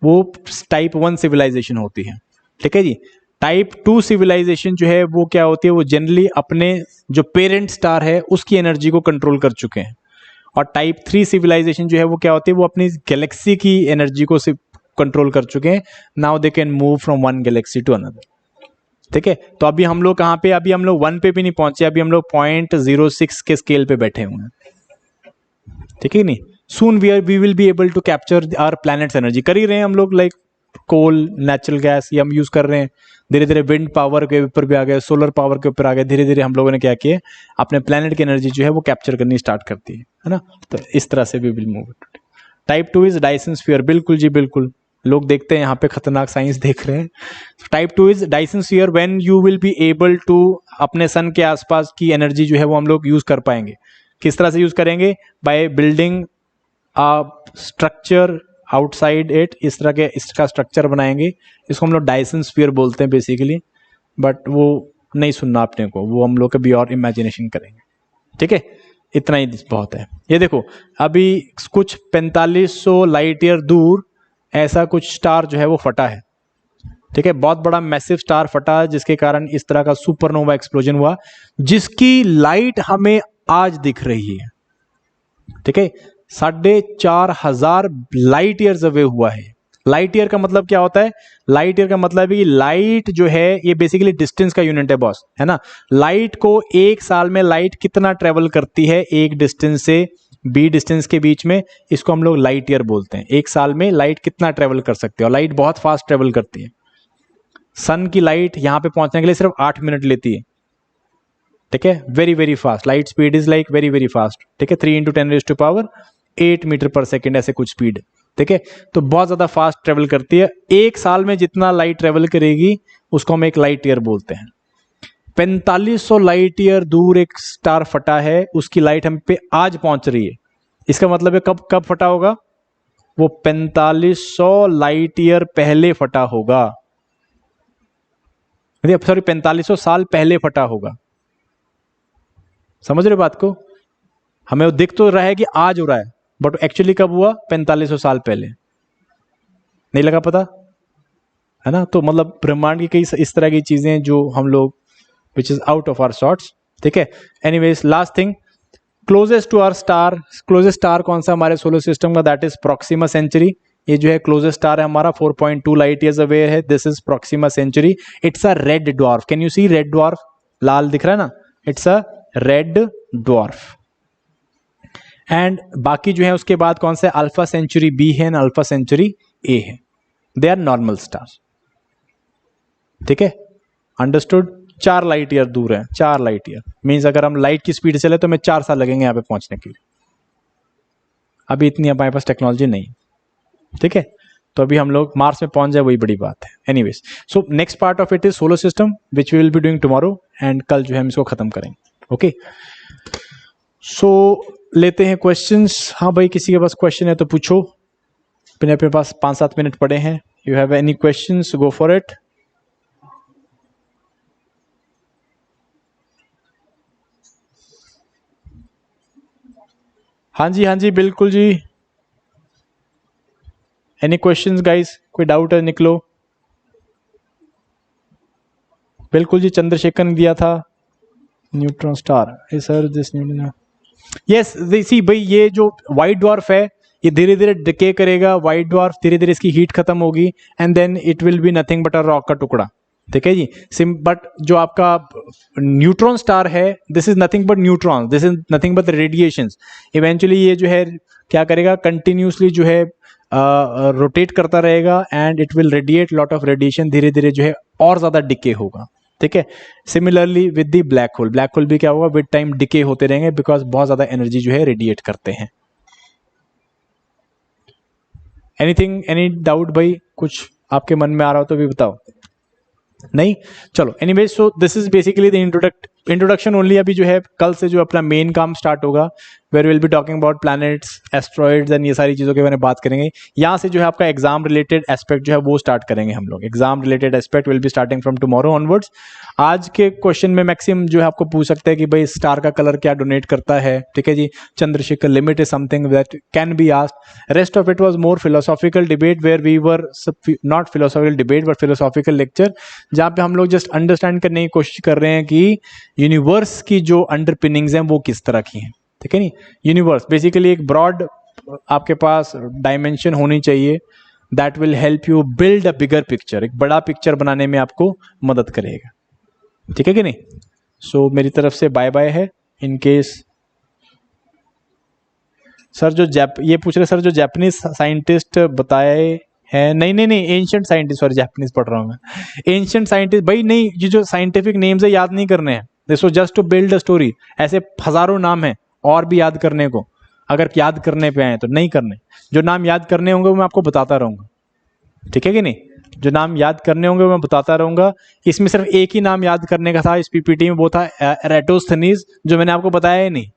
वो टाइप 1 सिविलाइजेशन होती है, ठीक है जी। टाइप 2 सिविलाइजेशन जो है वो क्या होती है, वो जनरली अपने जो पेरेंट स्टार है उसकी एनर्जी को कंट्रोल कर चुके हैं। और टाइप 3 सिविलाइजेशन जो है वो क्या होती है, वो अपनी गैलेक्सी की एनर्जी को कंट्रोल कर चुके हैं। Now they can move from one galaxy to another, ठीक है। तो अभी हम लोग कहाँ पे, अभी हम लोग 1 पे भी नहीं पहुंचे, अभी हम लोग 0.06 के स्केल पे बैठे हुए हैं, ठीक है नहीं। Soon we will be able to capture our planet's energy, कर ही रहे हैं हम लोग, लाइक कोल, नेचुरल गैस ये हम यूज कर रहे हैं, धीरे धीरे विंड पावर के ऊपर भी आ गए, सोलर पावर के ऊपर आ गए, धीरे धीरे हम लोगों ने क्या किया, अपने प्लेनेट की एनर्जी जो है वो कैप्चर करनी स्टार्ट करती है ना। तो इस तरह से भी will move. Type 2 is Dyson sphere, बिल्कुल जी बिल्कुल, लोग देखते हैं यहाँ पे खतरनाक साइंस देख रहे हैं। Type 2 is Dyson sphere when you will be able to अपने सन के आसपास की एनर्जी जो है वो हम लोग यूज कर पाएंगे। किस तरह से यूज करेंगे? By building a structure outside it, इस तरह के इसका स्ट्रक्चर बनाएंगे, इसको हम लोग डायसन स्फीयर बोलते हैं बेसिकली, बट वो नहीं सुनना अपने को, वो हम लोग कभी और इमेजिनेशन करेंगे। ठीक है, इतना ही बहुत है। ये देखो अभी कुछ 4500 लाइट ईयर दूर ऐसा कुछ स्टार जो है वो फटा है। ठीक है, बहुत बड़ा मैसिव स्टार फटा है, जिसके कारण इस तरह का सुपरनोवा एक्सप्लोजन हुआ, जिसकी लाइट हमें आज दिख रही है। ठीक है, 4500 लाइट ईयर्स अवे हुआ है। लाइट ईयर का मतलब क्या होता है? लाइट ईयर का मतलब है कि लाइट जो है ये बेसिकली डिस्टेंस का यूनिट है बॉस, है ना। लाइट को एक साल में लाइट कितना ट्रेवल करती है एक डिस्टेंस से बी डिस्टेंस के बीच में, इसको हम लोग लाइट ईयर बोलते हैं। एक साल में लाइट कितना ट्रेवल कर सकती है, और लाइट बहुत फास्ट ट्रेवल करती है। सन की लाइट यहां पे पहुंचने के लिए सिर्फ 8 मिनट लेती है। ठीक है, very very fast, light speed is like very very fast. ठीक है, 3 × 10⁸ मीटर पर सेकेंड ऐसे कुछ स्पीड। ठीक है, तो बहुत ज्यादा फास्ट ट्रेवल करती है। एक साल में जितना लाइट ट्रेवल करेगी उसको हम एक लाइट ईयर बोलते हैं। 4500 लाइट ईयर दूर एक स्टार फटा है, उसकी लाइट हम पे आज पहुंच रही है। इसका मतलब है कब कब फटा होगा? वो 4500 लाइट ईयर पहले फटा होगा, सॉरी 4500 साल पहले फटा होगा। समझ रहे बात को? हमें वो दिख तो रहा है कि आज हो रहा है, बट एक्चुअली कब हुआ? 4500 साल पहले। नहीं लगा पता, है ना। तो मतलब ब्रह्मांड की कई इस तरह की चीजें जो हम लोग which is out of our thoughts. ठीक है, anyways last thing, closest to our star, closest star कौन सा हमारे सोलर सिस्टम का? That is Proxima Centauri. ये जो है क्लोजेस्ट स्टार है हमारा, 4.2 लाइट ईयर्स अवे है। This is Proxima Centauri. It's a red dwarf. Can you see red dwarf? लाल दिख रहा है ना, it's a red dwarf. And बाकी जो है उसके बाद कौन सा? अल्फा सेंचुरी बी है ना, अल्फा सेंचुरी ए है। They are normal star. ठीक है, अंडरस्टूड। 4 लाइट ईयर दूर है, 4 लाइट ईयर मीन्स अगर हम लाइट की स्पीड चले तो हमें 4 साल लगेंगे यहाँ पे पहुंचने के लिए। अभी इतनी हमारे पास टेक्नोलॉजी नहीं। ठीक है, तो अभी हम लोग मार्स में पहुंच जाए वही बड़ी बात है। Anyways, so next part of it is solar system which we will be doing tomorrow, and कल जो है हम इसको खत्म करेंगे। ओके, सो लेते हैं क्वेश्चंस। हाँ भाई, किसी के पास क्वेश्चन है तो पूछो, अपने पास 5-7 मिनट पड़े हैं। You have any questions, go for it. हाँ जी, हाँ जी, बिल्कुल जी। Any questions guys? कोई डाउट है निकलो। बिल्कुल जी, चंद्रशेखर ने दिया था neutron star. Sir this yes, see भाई, ये जो व्हाइट ड्वार्फ है ये धीरे धीरे डिके करेगा। व्हाइट ड्वार्फ धीरे धीरे इसकी हीट खत्म होगी, and then it will be nothing but a rock का टुकड़ा। ठीक है जी, बट जो आपका न्यूट्रॉन स्टार है, this is nothing but neutron, this is nothing but radiations. Eventually ये जो है क्या करेगा? कंटिन्यूसली जो है रोटेट करता रहेगा, and it will radiate lot of radiation, धीरे धीरे जो है और ज्यादा डिके होगा। ठीक है, similarly with the black hole, black hole भी क्या होगा? विद टाइम डिके होते रहेंगे, बिकॉज बहुत ज्यादा एनर्जी जो है रेडिएट करते हैं। एनीथिंग, एनी डाउट भाई? कुछ आपके मन में आ रहा हो तो भी बताओ। नहीं, चलो anyways, so this is basically the introduction only. अभी जो है कल से जो अपना मेन काम स्टार्ट होगा, where will be talking about planets, asteroids and ये सारी चीज़ों के बारे में बात करेंगे। यहाँ से जो है आपका एग्जाम रिलेटेड एस्पेक्ट जो है वो स्टार्ट करेंगे हम लोग। Exam related aspect will be starting from tomorrow onwards. आज के क्वेश्चन में मैक्सिमम जो है आपको पूछ सकते हैं कि भाई स्टार का कलर क्या डोनेट करता है। ठीक है जी, Chandrasekhar limit is something that can be asked. Rest of it was more philosophical debate, where we were not philosophical debate but philosophical lecture, जहाँ पे हम लोग जस्ट अंडरस्टैंड करने की कोशिश कर रहे हैं कि यूनिवर्स की जो अंडरपिनिंग्स हैं वो किस तरह की हैं। ठीक है नी, यूनिवर्स बेसिकली एक ब्रॉड आपके पास डायमेंशन होनी चाहिए that will help you build a bigger picture, एक बड़ा पिक्चर बनाने में आपको मदद करेगा। ठीक है कि नहीं? सो मेरी तरफ से बाय बाय है। इन केस सर जो ये पूछ रहे सर, जो जापानीज साइंटिस्ट बताए है, नहीं नहीं नहीं, एंशियंट साइंटिस्ट, सॉरी जापानीज पढ़ रहा हूँ मैं। एंशियंट साइंटिस्ट भाई नहीं, ये जो साइंटिफिक नेम्स है याद नहीं करने हैं, this was just to build a story. ऐसे हजारों नाम है और भी याद करने को, अगर याद करने पे आए तो नहीं करने। जो नाम याद करने होंगे वो मैं आपको बताता रहूंगा, ठीक है कि नहीं? जो नाम याद करने होंगे वो मैं बताता रहूंगा। इसमें सिर्फ एक ही नाम याद करने का था इस पीपीटी में, वो था एरेटोस्थनीज, जो मैंने आपको बताया ही नहीं,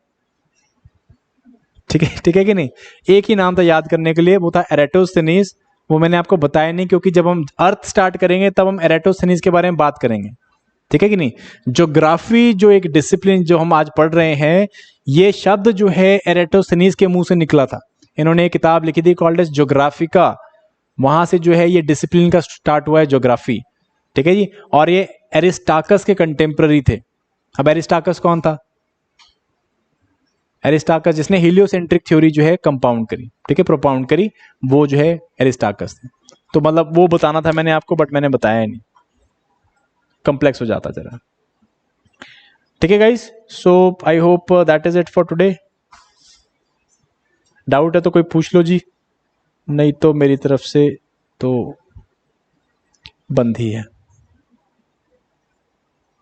ठीक है कि नहीं? एक ही नाम था याद करने के लिए, वो था एरेटोस्थनीज, वो मैंने आपको बताया नहीं, क्योंकि जब हम अर्थ स्टार्ट करेंगे तब हम एरेटोस्थनीज के बारे में बात करेंगे, ठीक है कि नहीं? ज्योग्राफी जो एक डिसिप्लिन जो हम आज पढ़ रहे हैं, ये शब्द जो है एरेटोस्थनीज के मुंह से निकला था। इन्होंने एक किताब लिखी थी कॉल्ड एज ज्योग्राफिका, वहां से जो है ये डिसिप्लिन का स्टार्ट हुआ है ज्योग्राफी, ठीक है जी। और ये एरिस्टाकस के कंटेम्प्ररी थे। अब एरिस्टाकस कौन था? एरिस्टाकस जिसने हीलियोसेंट्रिक थ्योरी जो है कंपाउंड करी, ठीक है, प्रोपाउंड करी, वो जो है एरिस्टाकस थे। तो मतलब वो बताना था मैंने आपको, बट मैंने बताया नहीं, कॉम्प्लेक्स हो जाता जरा, ठीक है guys. So I hope that is it for today. Doubt है तो कोई पूछ लो जी, नहीं तो मेरी तरफ से तो बंद ही है।